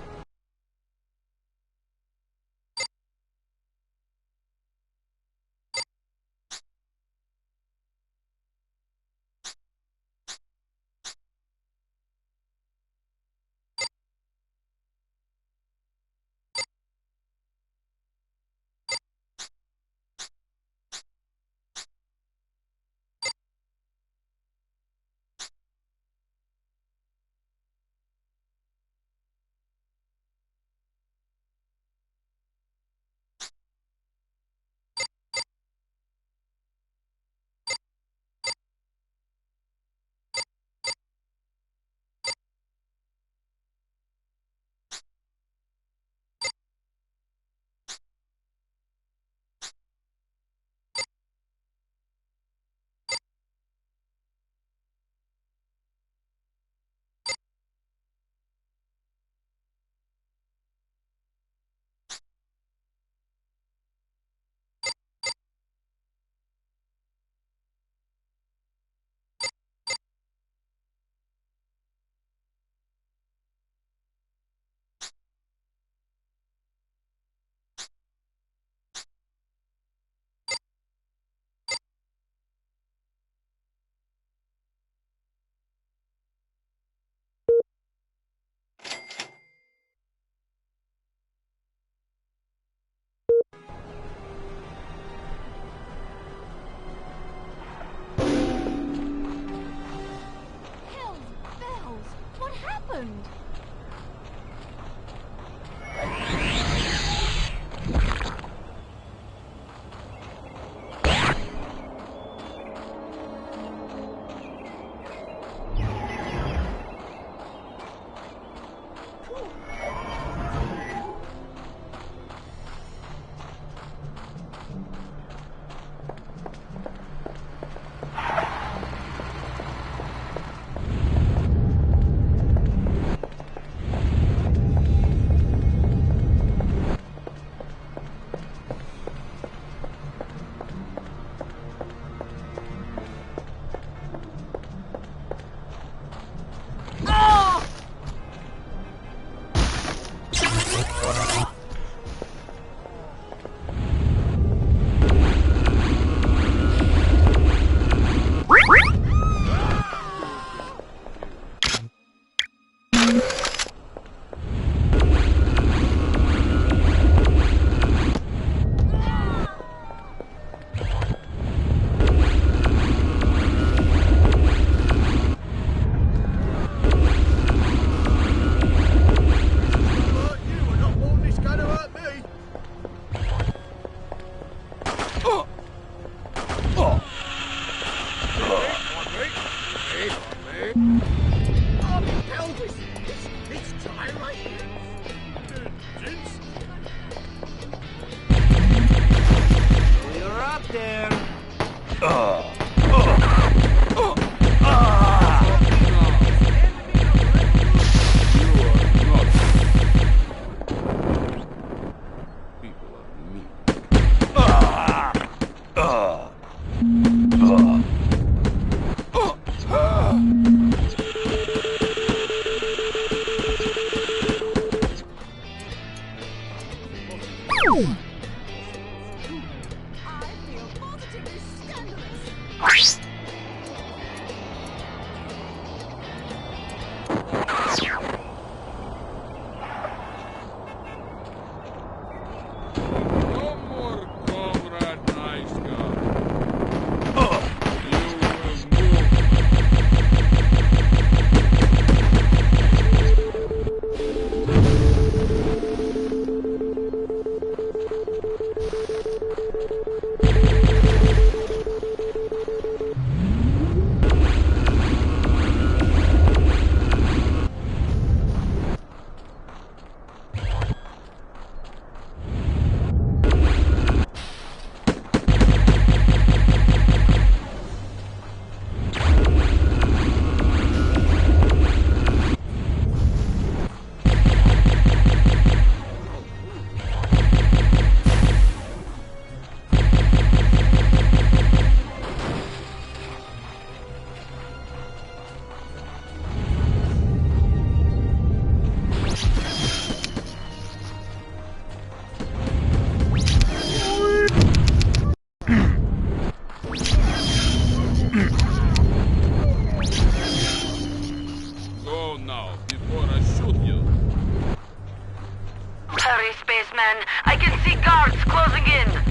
spaceman. I can see guards closing in.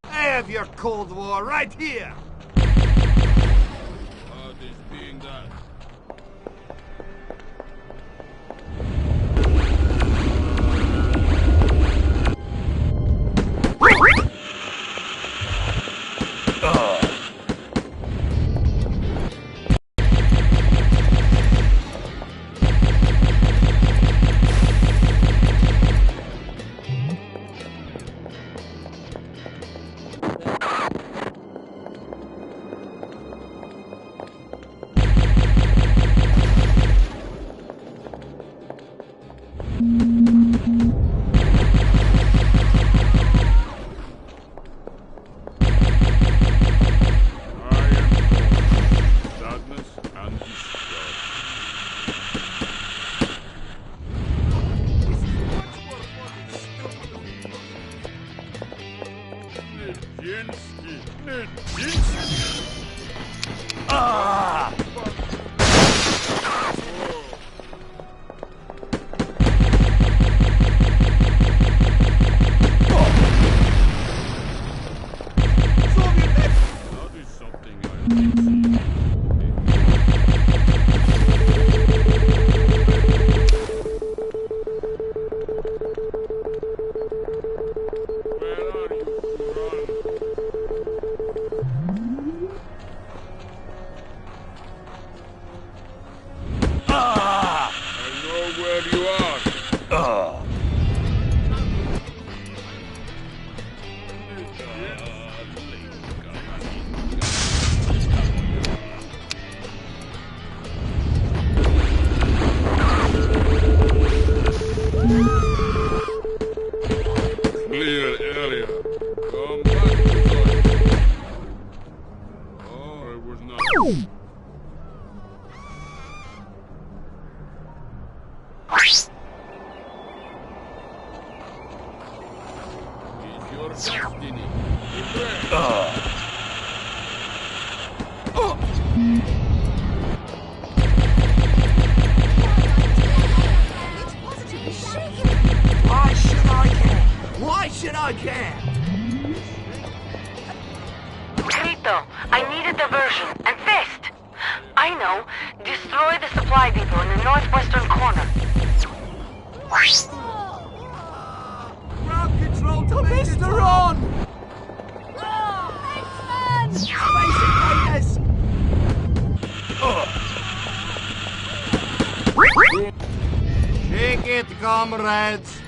I have your Cold War right here. What is being done? Why should I care? Krito, I need a diversion, and fast! I know. Destroy the supply depot in the northwestern corner. Ground control to Mr. Ron! Shake it, comrades.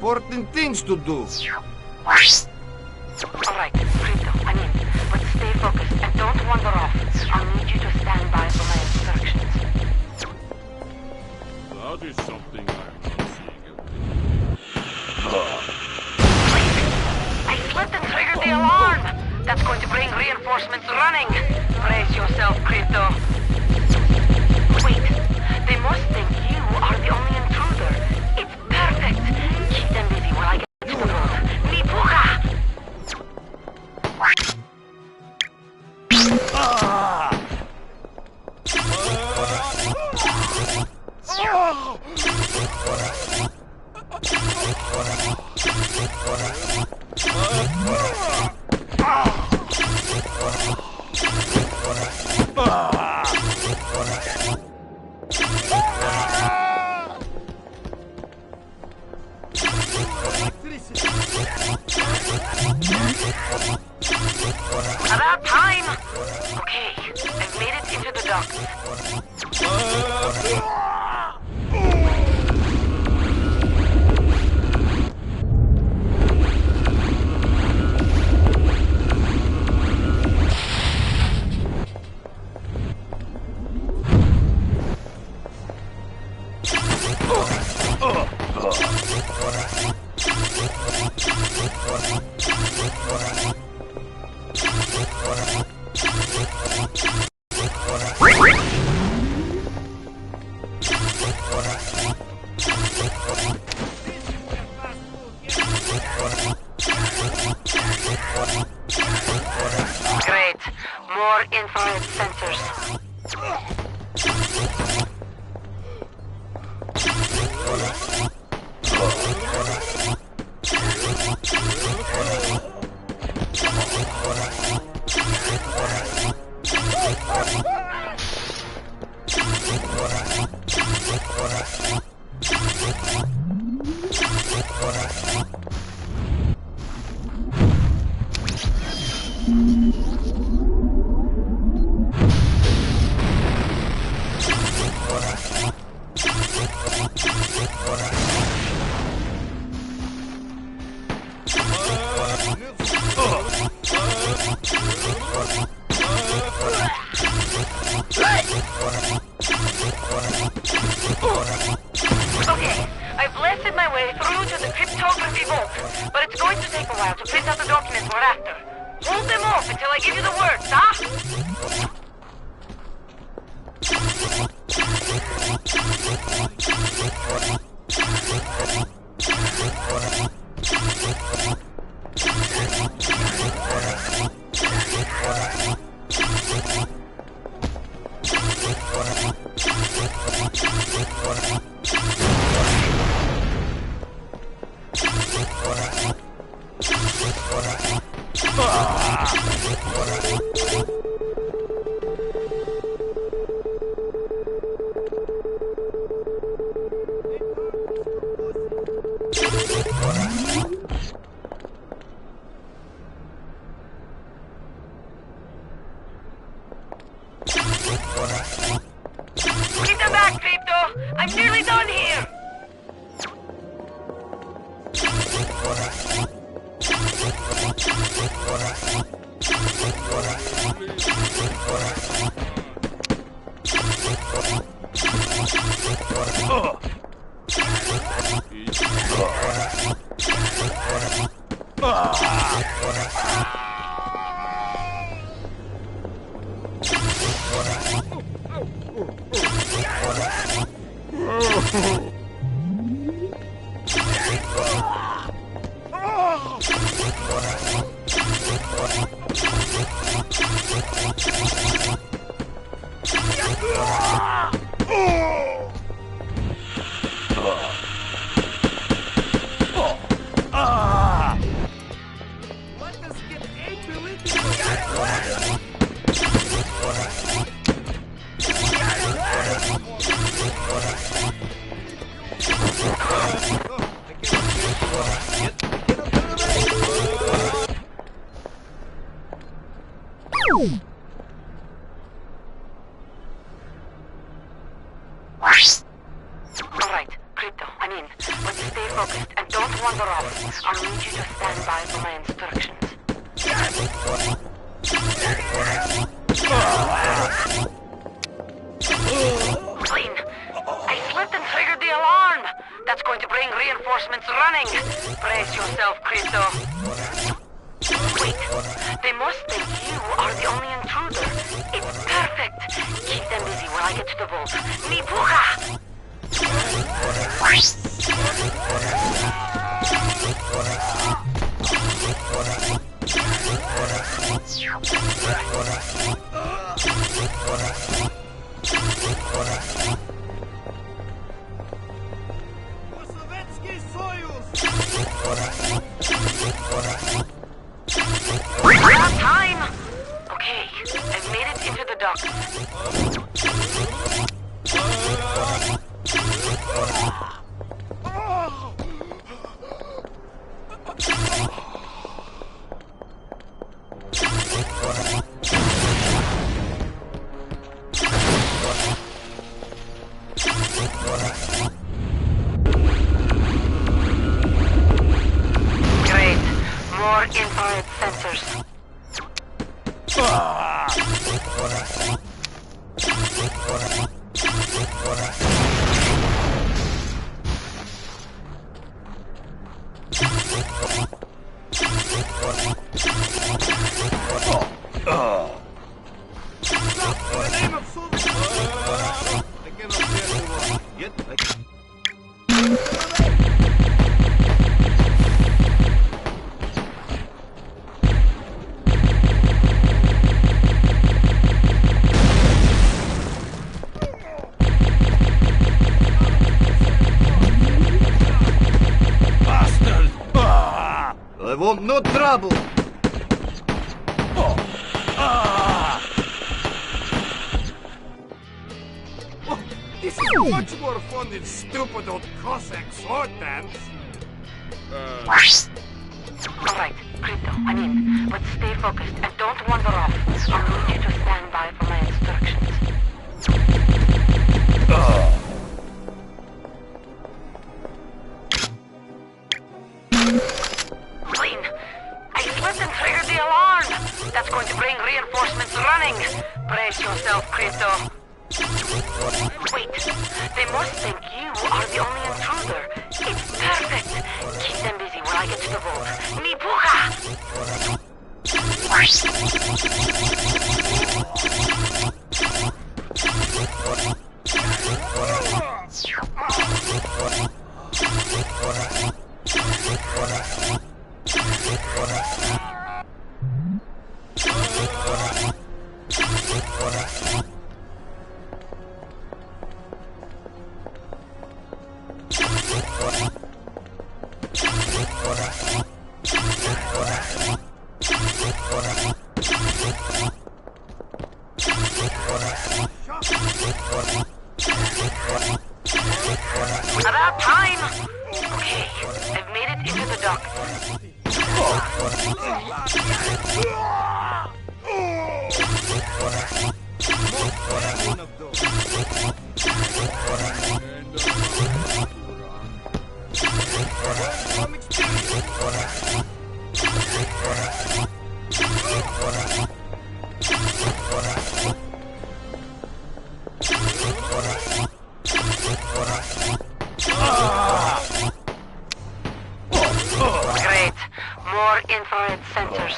important things to do. Alright, Crypto, I'm in. But stay focused and don't wander off. I'll need you to stand by for my instructions. That is something I'm not seeing. I slipped and triggered the alarm. That's going to bring reinforcements running. Brace yourself, Crypto. Wait, they must think you are the only intruder. It's perfect. Keep them busy while I get to the road. Nipuka! About time! Okay, I've made it into the docks. Great. More infrared sensors. Okay, I've blasted my way through to the cryptography vault, but it's going to take a while to print out the documents we're after. Hold them off until I give you the word, huh? Keep them back, Crypto! I'm nearly done here! Alright, Crypto, I'm in. But stay focused and don't wander stand by for my instructions. Clean. I slipped and triggered the alarm. That's going to bring reinforcements running. Brace yourself, Crypto. Wait, they must think you are the only intruder. It's perfect. Keep them busy while I get to the vault. Mi puka! Time! Okay, I've made it into the docks. Great. More infrared sensors. I want no trouble. This is much more fun than stupid old Cossack sword dance. Alright, Crypto, I'm in. But stay focused and don't wander off. I'll need you to stand by for my instructions. Clean. I slipped and triggered the alarm. That's going to bring reinforcements running. Brace yourself, Crypto. Wait, they must think you are the only intruder. It's perfect. Keep them busy while I get to the vault. Mi puka! About time! Okay, I've made it into the dock. Great. More infrared sensors.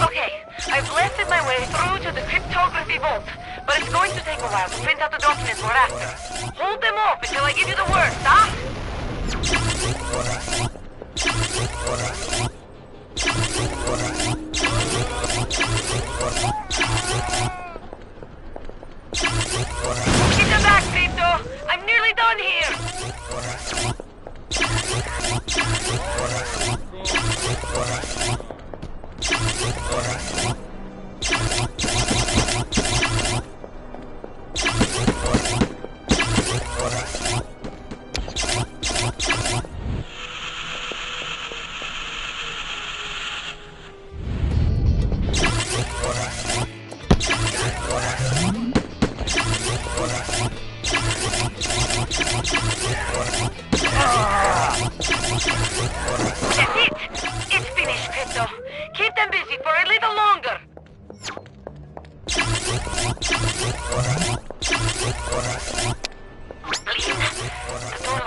Okay, I've blasted my way through to the cryptography vault, but it's going to take a while to print out the documents we're after. Hold them off until I give you the word, huh? Get them back, people!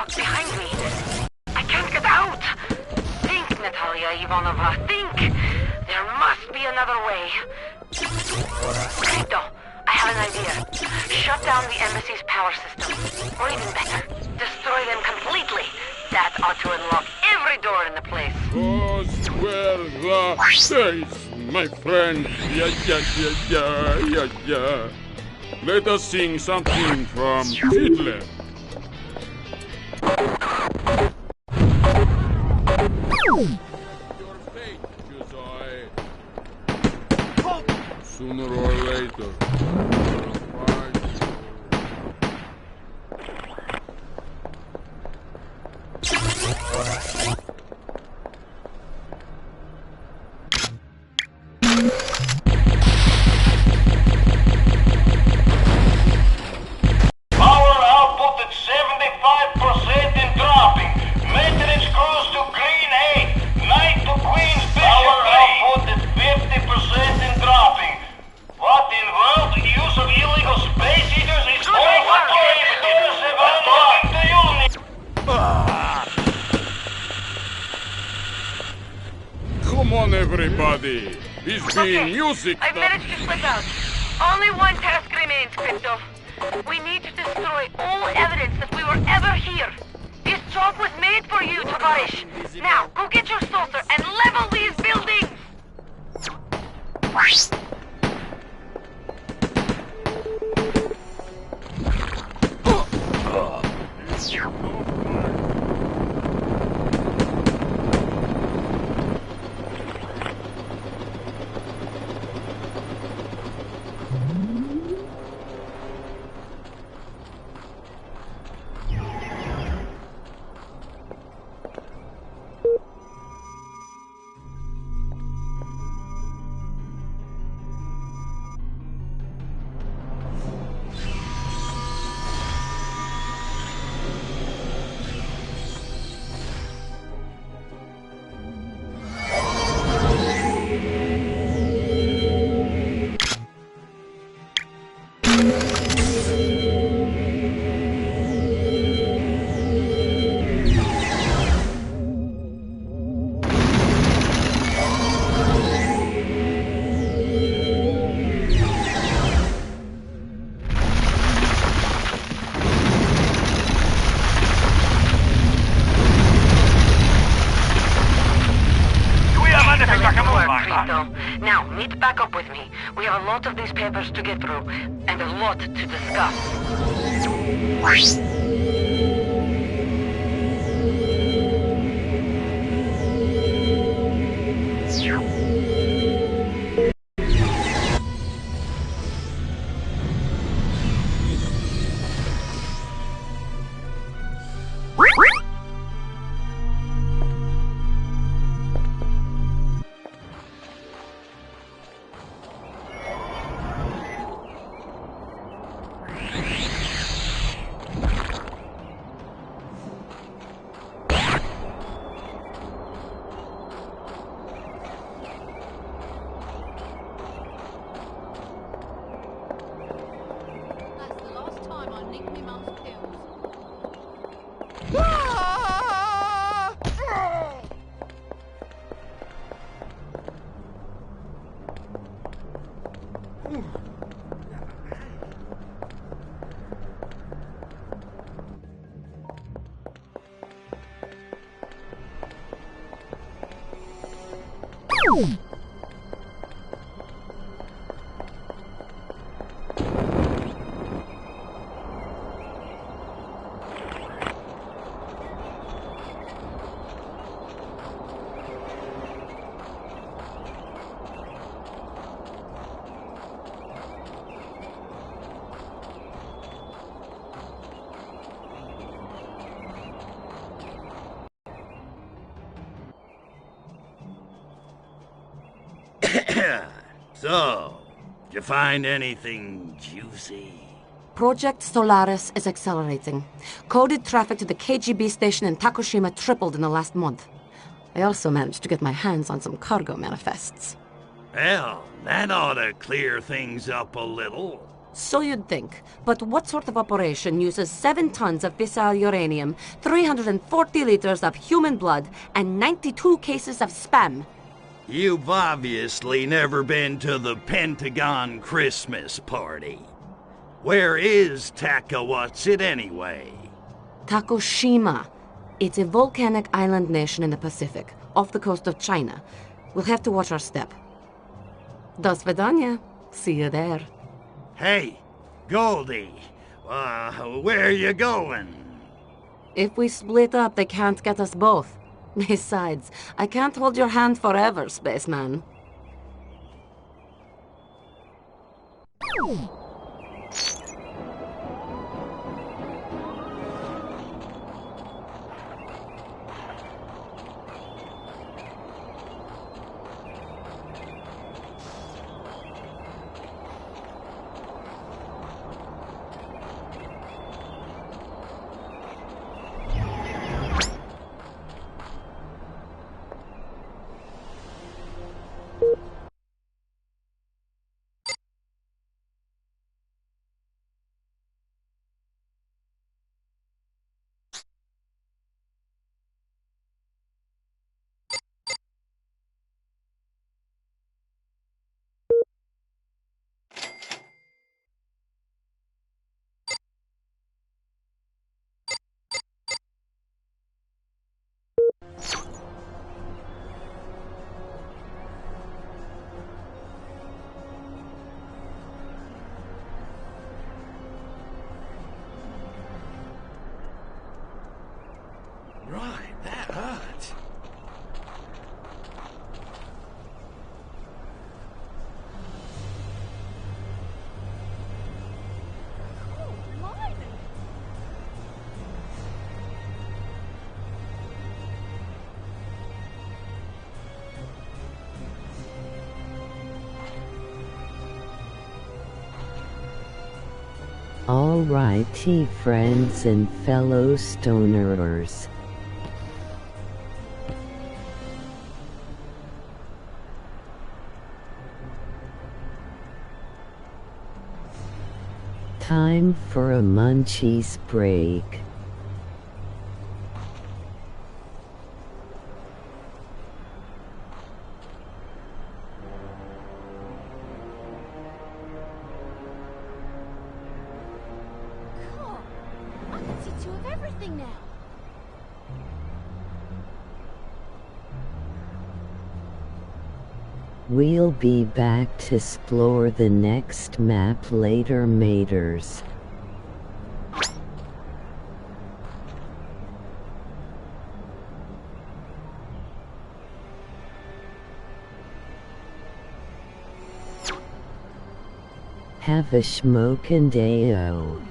locked behind me. I can't get out. Think, Natalia Ivanovna, think. There must be another way. Crypto, I have an idea. Shut down the embassy's power system. Or even better, destroy them completely. That ought to unlock every door in the place. Well, thanks, my friend. Yeah. Let us sing something from Hitler. Your fate, Josiah. Sooner or later. Power output at 75% and dropping. Maintenance crews to Green 8. Knight to Queen's Bishop 3. Power output at 50% and dropping. What in world? The use of illegal space heaters is all prohibited. 7 to unit. Come on, everybody. It's been music. I've managed to slip out. Only one task remains, Crypto. We need to destroy all evidence that we were ever here. This job was made for you, Tavarish. Now, go get your saucer and level these buildings! Now, meet back up with me. We have a lot of these papers to get through, and a lot to discuss. So, did you find anything juicy? Project Solaris is accelerating. Coded traffic to the KGB station in Takushima tripled in the last month. I also managed to get my hands on some cargo manifests. Well, that ought to clear things up a little. So you'd think. But what sort of operation uses 7 tons of fissile uranium, 340 liters of human blood, and 92 cases of spam? You've obviously never been to the Pentagon Christmas party. Where is Takawatsit anyway? Takoshima. It's a volcanic island nation in the Pacific, off the coast of China. We'll have to watch our step. Do svidaniya. See you there. Hey, Goldie, where you going? If we split up, they can't get us both. Besides, I can't hold your hand forever, spaceman. Right, that hurts. Alrighty, friends and fellow stoners. Time for a munchies break. I can see 2 of everything now. We'll be back to explore the next map later, maters. Have a smokin' day-o.